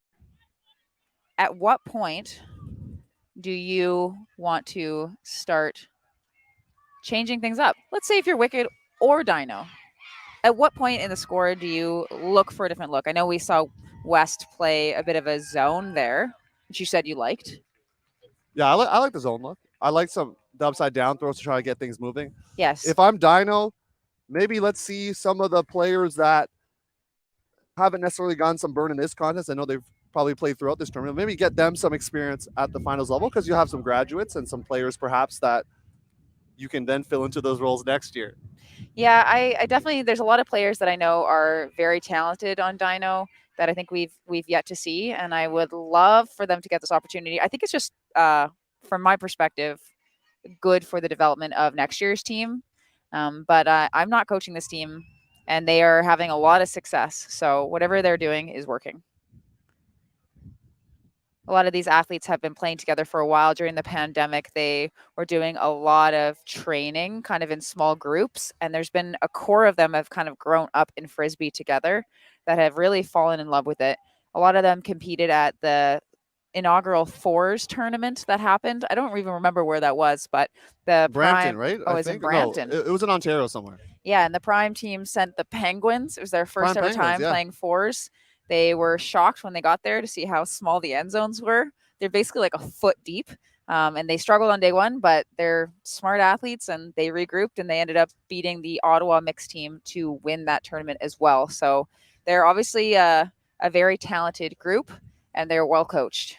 At what point do you want to start changing things up? Let's say if you're Wicked or Dyno. At what point in the score do you look for a different look? I know we saw West play a bit of a zone there, which you said you liked. Yeah, I like the zone look. I like the upside down throws to try to get things moving. Yes. If I'm Dyno, maybe let's see some of the players that haven't necessarily gotten some burn in this contest. I know they've probably played throughout this tournament. Maybe get them some experience at the finals level because you have some graduates and some players perhaps that you can then fill into those roles next year. Yeah, I definitely, there's a lot of players that I know are very talented on Dyno that I think we've yet to see, and I would love for them to get this opportunity. I think it's just, from my perspective, good for the development of next year's team. But I'm not coaching this team, and they are having a lot of success. So whatever they're doing is working. A lot of these athletes have been playing together for a while. During the pandemic, they were doing a lot of training kind of in small groups. And there's been a core of them have kind of grown up in Frisbee together that have really fallen in love with it. A lot of them competed at the inaugural fours tournament that happened. I don't even remember where that was, but the Brampton, prime, right? Oh, it was in Brampton. No, it was in Ontario somewhere. Yeah, and the prime team sent the Penguins. It was their first Prime ever Penguins, time yeah. playing fours. They were shocked when they got there to see how small the end zones were. They're basically like a foot deep, and they struggled on day one, but they're smart athletes, and they regrouped, and they ended up beating the Ottawa mixed team to win that tournament as well. So they're obviously a very talented group, and they're well coached.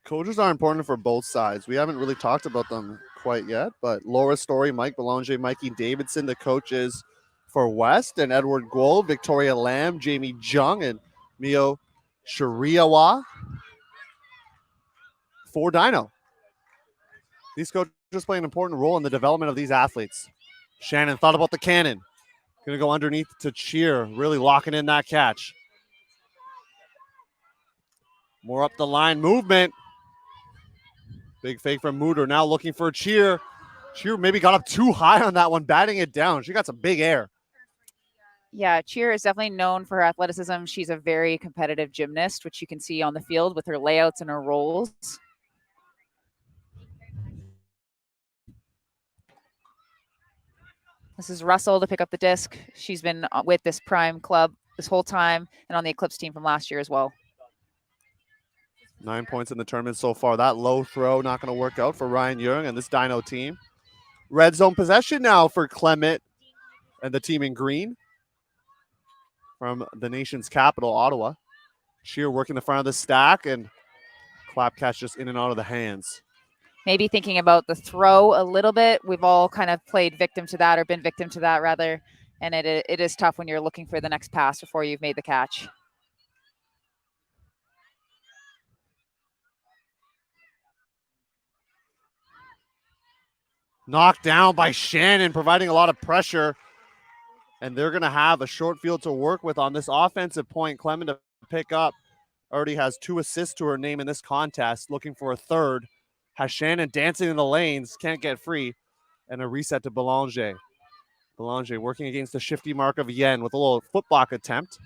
Coaches are important for both sides. We haven't really talked about them quite yet, but Laura Story, Mike Belanger, Mikey Davidson, the coaches for West, and Edward Guo, Victoria Lamb, Jamie Jung, and Mio Shiriawa for Dyno. These coaches play an important role in the development of these athletes. Shannon thought about the cannon. Going to go underneath to cheer, really locking in that catch. More up the line movement. Big fake from Mooter, now looking for a cheer. Cheer maybe got up too high on that one, batting it down. She got some big air. Yeah, Cheer is definitely known for her athleticism. She's a very competitive gymnast, which you can see on the field with her layouts and her rolls. This is Russell to pick up the disc. She's been with this Prime club this whole time and on the Eclipse team from last year as well. 9 points in the tournament so far. That low throw not going to work out for Ryan Young and this Dyno team. Red zone possession now for Clement and the team in green from the nation's capital, Ottawa. Cheer working the front of the stack, and clap catch just in and out of the hands. Maybe thinking about the throw a little bit. We've all kind of played victim to that, or been victim to that rather. And it is tough when you're looking for the next pass before you've made the catch. Knocked down by Shannon, providing a lot of pressure. And they're going to have a short field to work with on this offensive point. Clement to pick up. Already has 2 assists to her name in this contest. Looking for a third. Has Shannon dancing in the lanes. Can't get free. And a reset to Belanger. Belanger working against the shifty mark of Yen with a little foot block attempt.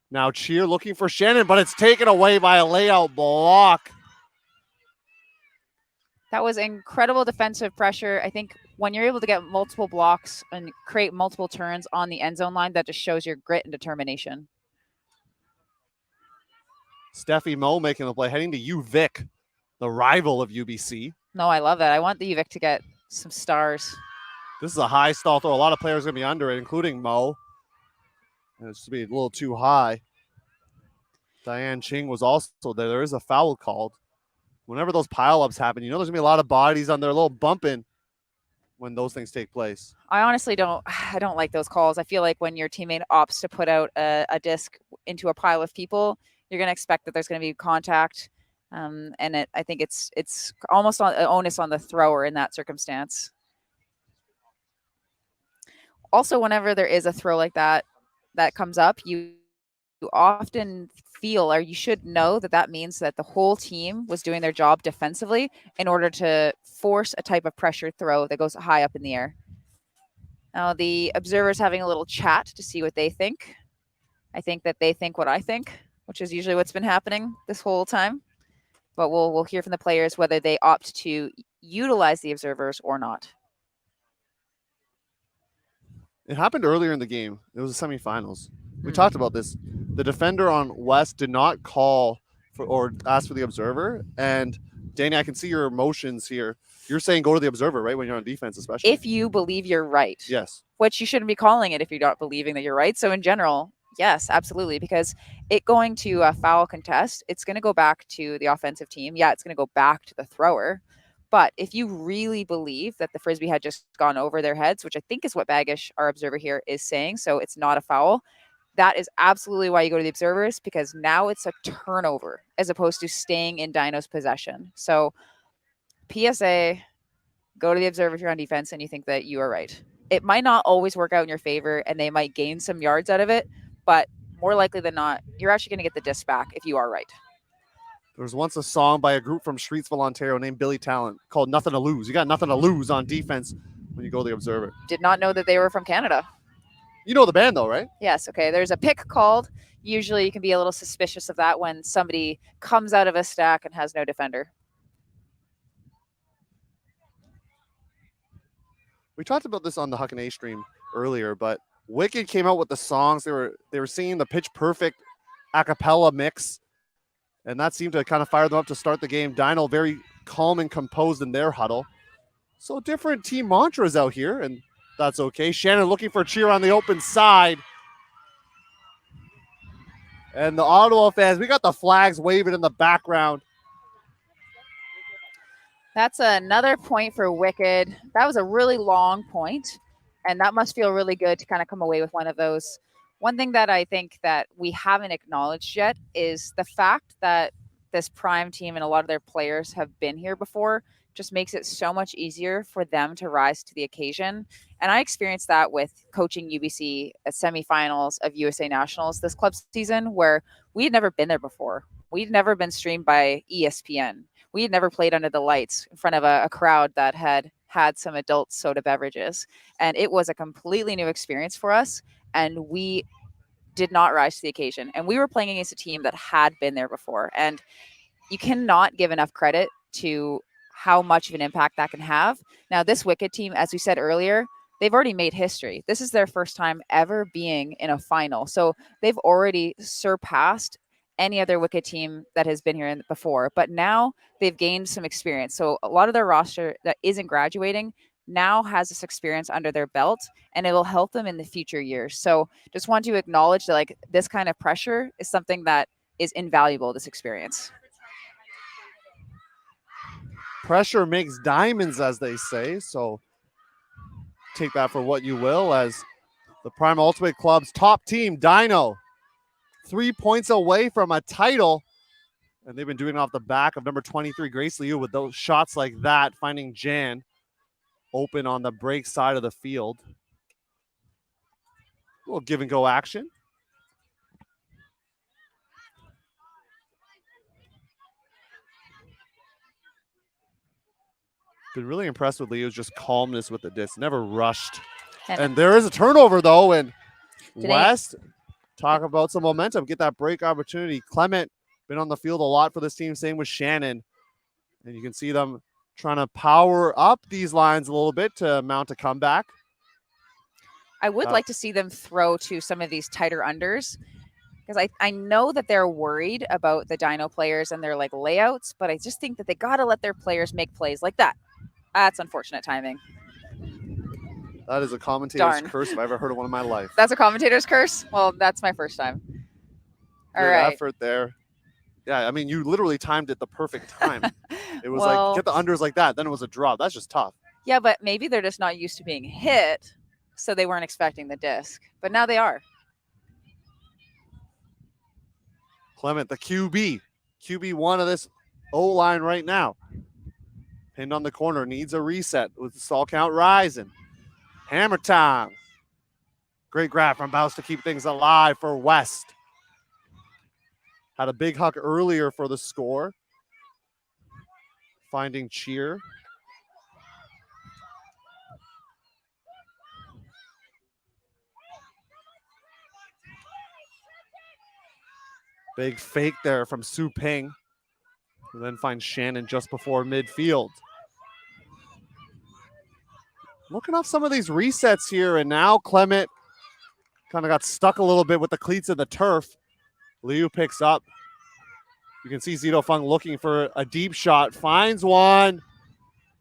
Now Cheer looking for Shannon, but it's taken away by a layout block. That was incredible defensive pressure. I think when you're able to get multiple blocks and create multiple turns on the end zone line, that just shows your grit and determination. Steffi Moe making the play, heading to UVic, the rival of UBC. No, I love that. I want the UVic to get some stars. This is a high stall throw. A lot of players going to be under it, including Moe. And it's to be a little too high. Diane Ching was also there. There is a foul called. Whenever those pileups happen, you know there's going to be a lot of bodies on there, a little bumping when those things take place. I honestly don't like those calls. I feel like when your teammate opts to put out a disc into a pile of people, you're going to expect that there's going to be contact. And I think it's almost an onus on the thrower in that circumstance. Also, whenever there is a throw like that comes up, you often feel, or you should know, that means that the whole team was doing their job defensively in order to force a type of pressure throw that goes high up in the air. Now the observer's having a little chat to see what they think. I think that they think what I think, which is usually what's been happening this whole time. But we'll hear from the players whether they opt to utilize the observers or not. It happened earlier in the game. It was the semifinals. We talked about this. The defender on West did not call for or ask for the observer. And Danny, I can see your emotions here. You're saying go to the observer, right? When you're on defense, especially. If you believe you're right. Yes. Which you shouldn't be calling it if you're not believing that you're right. So in general, yes, absolutely. Because it going to a foul contest, it's going to go back to the offensive team. Yeah, it's going to go back to the thrower. But if you really believe that the Frisbee had just gone over their heads, which I think is what Baggish, our observer here, is saying, so it's not a foul, that is absolutely why you go to the observers, because now it's a turnover as opposed to staying in Dyno's possession. So PSA, go to the observer if you're on defense and you think that you are right. It might not always work out in your favor and they might gain some yards out of it, but more likely than not, you're actually going to get the disc back if you are right. There was once a song by a group from Streetsville, Ontario named Billy Talent called Nothing to Lose. You got nothing to lose on defense when you go to the observer. Did not know that they were from Canada. You know the band though, right? Yes. Okay. There's a pick called. Usually you can be a little suspicious of that when somebody comes out of a stack and has no defender. We talked about this on the Huck and A stream earlier, but Wicked came out with the songs. They were singing the Pitch Perfect a cappella mix, and that seemed to kind of fire them up to start the game. Dyno very calm and composed in their huddle. So different team mantras out here, and that's okay. Shannon looking for a cheer on the open side. And the Ottawa fans, we got the flags waving in the background. That's another point for Wicked. That was a really long point, and that must feel really good to kind of come away with one of those. One thing that I think that we haven't acknowledged yet is the fact that this Prime team and a lot of their players have been here before just makes it so much easier for them to rise to the occasion. And I experienced that with coaching UBC at semifinals of USA Nationals this club season, where we had never been there before. We'd never been streamed by ESPN. We had never played under the lights in front of a crowd that had some adult soda beverages. And it was a completely new experience for us. And we did not rise to the occasion. And we were playing against a team that had been there before. And you cannot give enough credit to how much of an impact that can have. Now, this Wicked team, as we said earlier, they've already made history. This is their first time ever being in a final. So they've already surpassed any other Wicked team that has been here before. But now they've gained some experience. So a lot of their roster that isn't graduating now has this experience under their belt, and it will help them in the future years. So just want to acknowledge that like this kind of pressure is something that is invaluable, this experience. Pressure makes diamonds, as they say. So take that for what you will, as the Prime Ultimate Club's top team, Dyno, 3 points away from a title. And they've been doing it off the back of number 23, Grace Liu, with those shots like that, finding Jan open on the break side of the field. A little give and go action. Been really impressed with Liu's just calmness with the disc, never rushed. And there is a turnover though, and West, talk about some momentum, get that break opportunity. Clement been on the field a lot for this team, same with Shannon. And you can see them trying to power up these lines a little bit to mount a comeback. I would like to see them throw to some of these tighter unders, because I know that they're worried about the Dyno players and their like layouts, but I just think that they got to let their players make plays like that. That's unfortunate timing. That is a commentator's Darn. curse if I ever heard of one in my life. That's a commentator's curse? Well, that's my first time. All Good right. effort there. Yeah, I mean, you literally timed it the perfect time. It was Well, like, get the unders like that, then it was a drop. That's just tough. Yeah, but maybe they're just not used to being hit, so they weren't expecting the disc. But now they are. Clement, the QB1 of this O-line right now. Pinned on the corner, needs a reset with the stall count rising. Hammer time. Great grab from Bouse to keep things alive for West. Had a big huck earlier for the score. Finding Cheer. Big fake there from Su Ping. And then finds Shannon just before midfield. Looking off some of these resets here, and now Clement kind of got stuck a little bit with the cleats in the turf. Liu picks up. You can see Zito Fung looking for a deep shot. Finds one.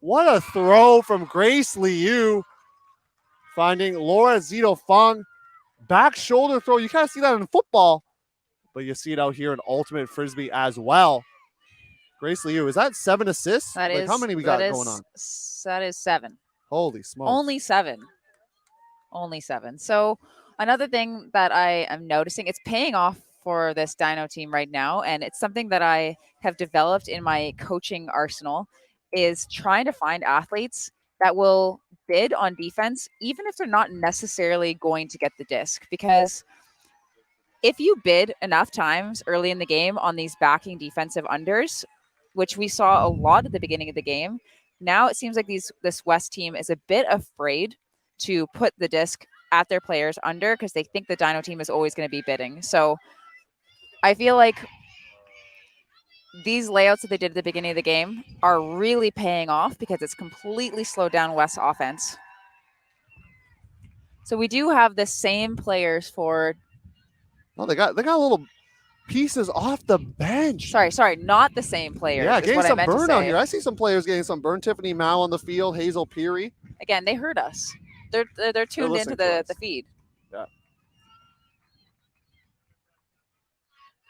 What a throw from Grace Liu. Finding Laura Zito Fung. Back shoulder throw. You kind of see that in football, but you see it out here in Ultimate Frisbee as well. Grace Liu, is that 7 assists? That like is, how many we got that is, going on? That is 7. Holy smokes. Only 7. Only 7. So another thing that I am noticing, it's paying off for this Dyno team right now, and it's something that I have developed in my coaching arsenal, is trying to find athletes that will bid on defense, even if they're not necessarily going to get the disc. Because if you bid enough times early in the game on these backing defensive unders, which we saw a lot at the beginning of the game, now it seems like this West team is a bit afraid to put the disc at their players under, because they think the Dyno team is always going to be bidding. So I feel like these layouts that they did at the beginning of the game are really paying off, because it's completely slowed down West's offense. So we do have the same players for... Oh, they got little pieces off the bench. Sorry, not the same players. Yeah, getting some burn out here. I I see some players getting some burn. Tiffany Mao on the field, Hazel Peary. Again, they heard us. They're tuned into the feed. Yeah.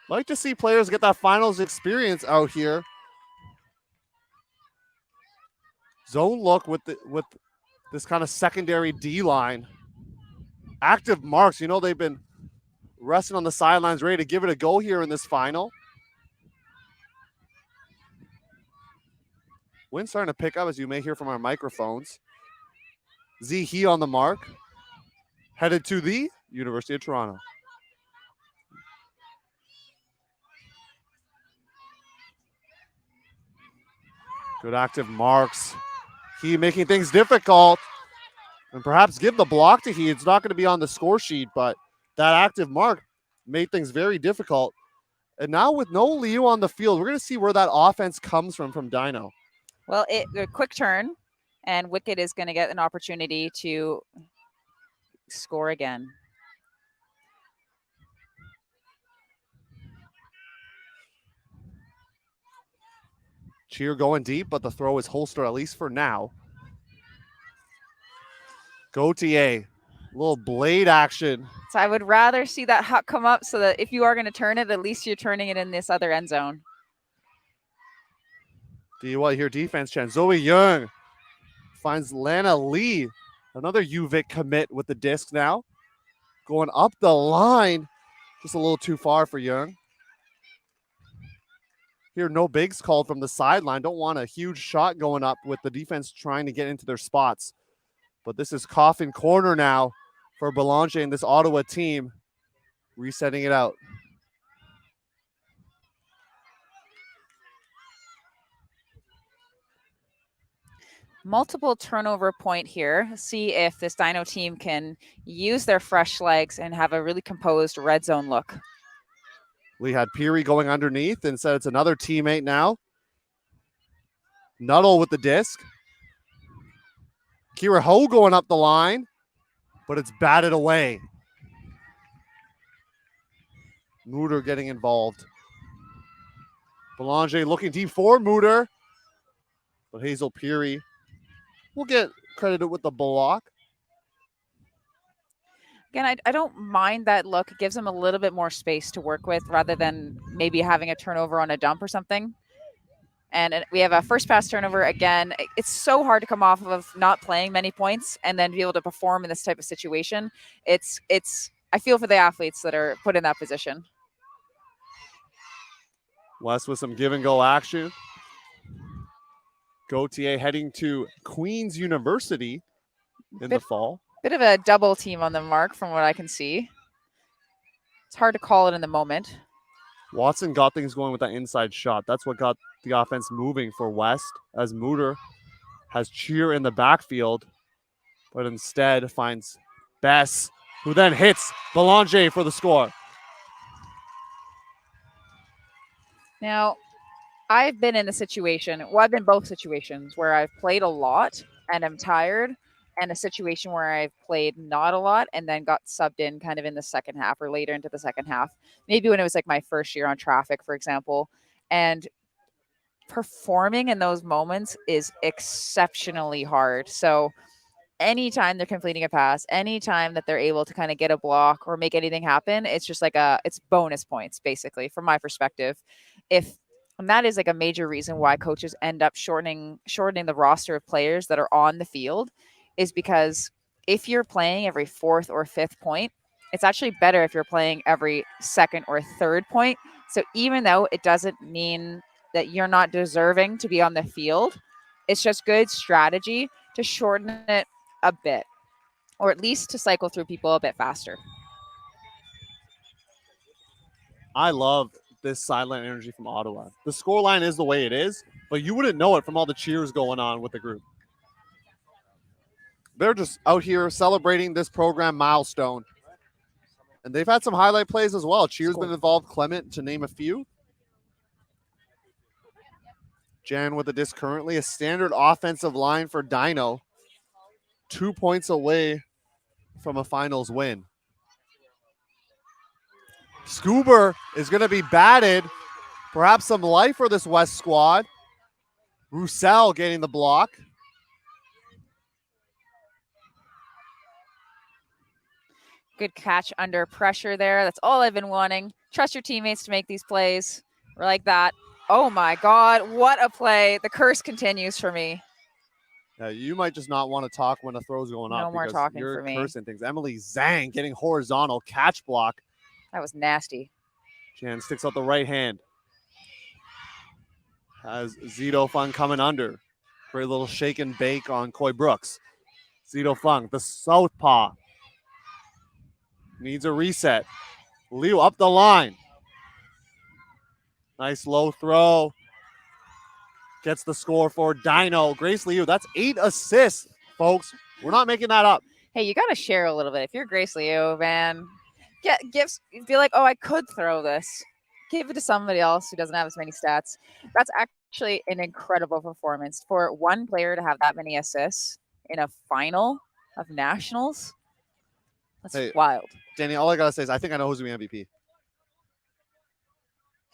Like to see players get that finals experience out here. Zone look with this kind of secondary D line. Active marks. You know, they've been resting on the sidelines, ready to give it a go here in this final. Wind's starting to pick up, as you may hear from our microphones. Z He on the mark. Headed to the University of Toronto. Good active marks. He making things difficult. And perhaps give the block to He. It's not going to be on the score sheet, but that active mark made things very difficult. And now with no Liu on the field, we're going to see where that offense comes from Dyno. Well, a quick turn, and Wicked is going to get an opportunity to score again. Cheer going deep, but the throw is holstered at least for now. Gauthier, little blade action. So I would rather see that huck come up so that if you are going to turn it, at least you're turning it in this other end zone. Do you want to hear defense chant? Zoe Young finds Lana Lee, another UVic commit with the disc now. Going up the line, just a little too far for Young. Here, no bigs called from the sideline. Don't want a huge shot going up with the defense trying to get into their spots. But this is coffin corner now for Belanger and this Ottawa team, resetting it out. Multiple turnover point here. See if this Dyno team can use their fresh legs and have a really composed red zone look. We had Peary going underneath. Instead, it's another teammate now. Nuttall with the disc. Kira Ho going up the line, but it's batted away. Mutter getting involved. Belanger looking deep for Mutter, but Hazel Peary will get credited with the block. Again, I don't mind that look. It gives them a little bit more space to work with rather than maybe having a turnover on a dump or something. And we have a first pass turnover again. It's so hard to come off of not playing many points and then be able to perform in this type of situation. I feel for the athletes that are put in that position. West with some give and go action. Gauthier heading to Queen's University in the fall. Bit of a double team on the mark from what I can see. It's hard to call it in the moment. Watson got things going with that inside shot. That's what got the offense moving for West, as Mutter has Cheer in the backfield, but instead finds Bess, who then hits Belanger for the score. Now, I've been in a situation, well, I've been both situations where I've played a lot and I'm tired, and a situation where I've played not a lot and then got subbed in kind of in the second half or later into the second half. Maybe when it was like my first year on traffic, for example. And performing in those moments is exceptionally hard. So anytime they're completing a pass, anytime that they're able to kind of get a block or make anything happen, it's just like it's bonus points, basically, from my perspective. And that is like a major reason why coaches end up shortening the roster of players that are on the field, is because if you're playing every fourth or fifth point, it's actually better if you're playing every second or third point. So even though it doesn't mean that you're not deserving to be on the field, it's just good strategy to shorten it a bit, or at least to cycle through people a bit faster. I love this sideline energy from Ottawa. The scoreline is the way it is, but you wouldn't know it from all the cheers going on with the group. They're just out here celebrating this program milestone. And they've had some highlight plays as well. Cheers been involved, Clement, to name a few. Jan with the disc currently. A standard offensive line for Dyno. 2 points away from a finals win. Scuber is going to be batted. Perhaps some life for this West squad. Roussel getting the block. Good catch under pressure there. That's all I've been wanting. Trust your teammates to make these plays. We're like that. Oh my God, what a play. The curse continues for me. Yeah, you might just not want to talk when a throw's going up. No more talking you're for me. cursing things. Emily Zhang getting horizontal catch block. That was nasty. Jan sticks out the right hand. Has Zito Fung coming under. Great little shake and bake on Coy Brooks. Zito Fung, the southpaw. Needs a reset. Liu up the line. Nice low throw. Gets the score for Dyno. Grace Liu, that's 8 assists, folks. We're not making that up. Hey, you got to share a little bit. If you're Grace Liu, man, be like, oh, I could throw this. Give it to somebody else who doesn't have as many stats. That's actually an incredible performance for one player to have that many assists in a final of nationals. That's wild. Danny, all I got to say is I think I know who's going to be MVP.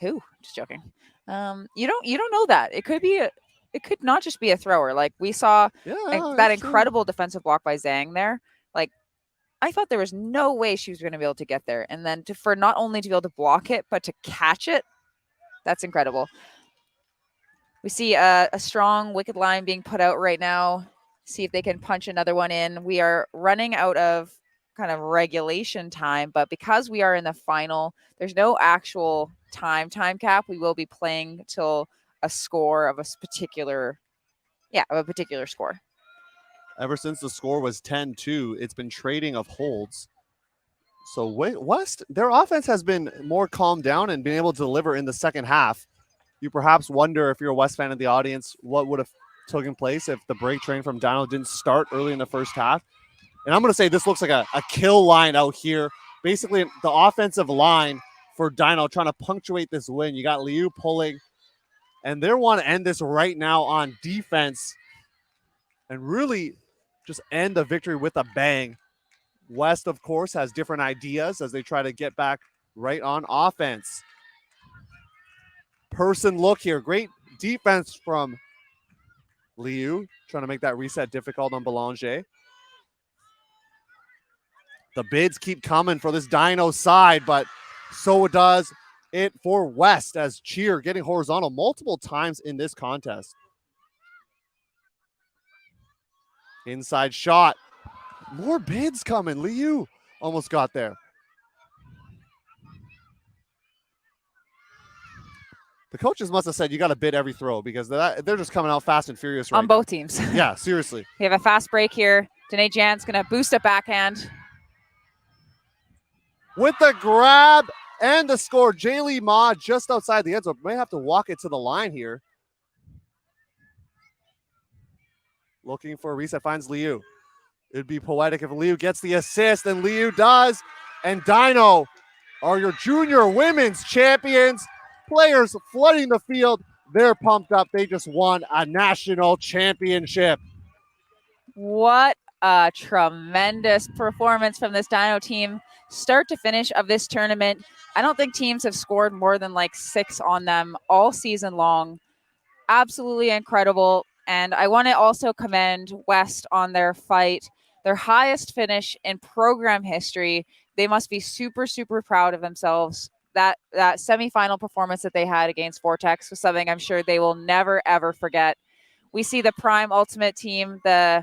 Who? Just joking. You don't know that. It could not just be a thrower. Like we saw that that's incredible defensive block by Zhang there. Like I thought there was no way she was going to be able to get there, and then for not only to be able to block it but to catch it, that's incredible. We see a strong wicked line being put out right now. See if they can punch another one in. We are running out of kind of regulation time, but because we are in the final, there's no actual time cap. We will be playing till a score of a particular score. Ever since the score was 10-2, it's been trading of holds. So West, their offense has been more calmed down and been able to deliver in the second half. You perhaps wonder, if you're a West fan in the audience, what would have taken place if the break train from Dyno didn't start early in the first half. And I'm going to say this looks like a kill line out here. Basically, the offensive line for Dyno trying to punctuate this win. You got Liu pulling, and they want to end this right now on defense and really just end the victory with a bang. West, of course, has different ideas as they try to get back right on offense. Person look here. Great defense from Liu, trying to make that reset difficult on Belanger. The bids keep coming for this Dyno side, but so does it for West, as Cheer getting horizontal multiple times in this contest. Inside shot. More bids coming. Liu almost got there. The coaches must have said you got to bid every throw, because they're just coming out fast and furious right on both teams. Yeah, seriously. We have a fast break here. Danae Jan's going to boost a backhand. With the grab and the score, Jaylee Ma just outside the end zone. May have to walk it to the line here. Looking for a reset, finds Liu. It'd be poetic if Liu gets the assist, and Liu does. And Dyno are your junior women's champions. Players flooding the field. They're pumped up. They just won a national championship. What a tremendous performance from this Dyno team. Start to finish of this tournament. I don't think teams have scored more than like 6 on them all season long. Absolutely incredible. And I want to also commend West on their fight. Their highest finish in program history. They must be super, super proud of themselves. That semifinal performance that they had against Vortex was something I'm sure they will never, ever forget. We see the Prime Ultimate team, the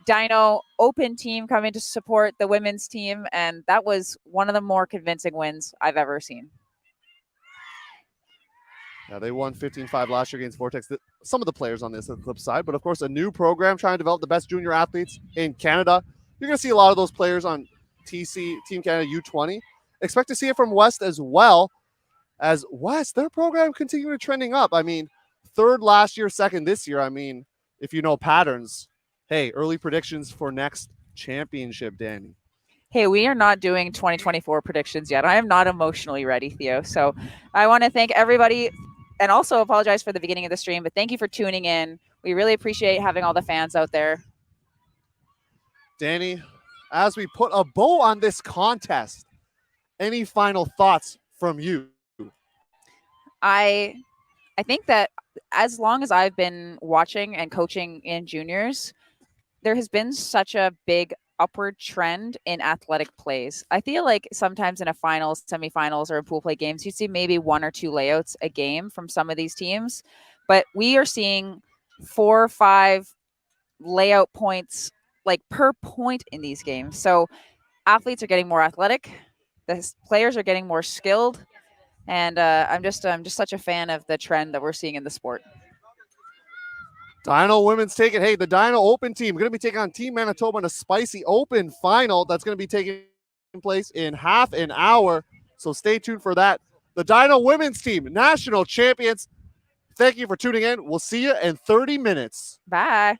Dyno Open team coming to support the women's team, and that was one of the more convincing wins I've ever seen. Yeah, they won 15-5 last year against Vortex. Some of the players on this Eclipse side, but of course a new program trying to develop the best junior athletes in Canada. You're going to see a lot of those players on TC, Team Canada U20. Expect to see it from West as well, as West, their program continuing trending up. I mean, 3rd last year, 2nd this year. I mean, if you know patterns. Hey, early predictions for next championship, Danny. Hey, we are not doing 2024 predictions yet. I am not emotionally ready, Theo. So I want to thank everybody and also apologize for the beginning of the stream, but thank you for tuning in. We really appreciate having all the fans out there. Danny, as we put a bow on this contest, any final thoughts from you? I think that as long as I've been watching and coaching in juniors, there has been such a big upward trend in athletic plays. I feel like sometimes in a finals, semifinals, or in pool play games, you see maybe 1 or 2 layouts a game from some of these teams, but we are seeing 4 or 5 layout points like per point in these games. So athletes are getting more athletic, the players are getting more skilled, and I'm just such a fan of the trend that we're seeing in the sport. Dyno women's taking, hey, the Dyno Open team going to be taking on Team Manitoba in a spicy open final that's going to be taking place in half an hour. So stay tuned for that. The Dyno women's team, national champions. Thank you for tuning in. We'll see you in 30 minutes. Bye.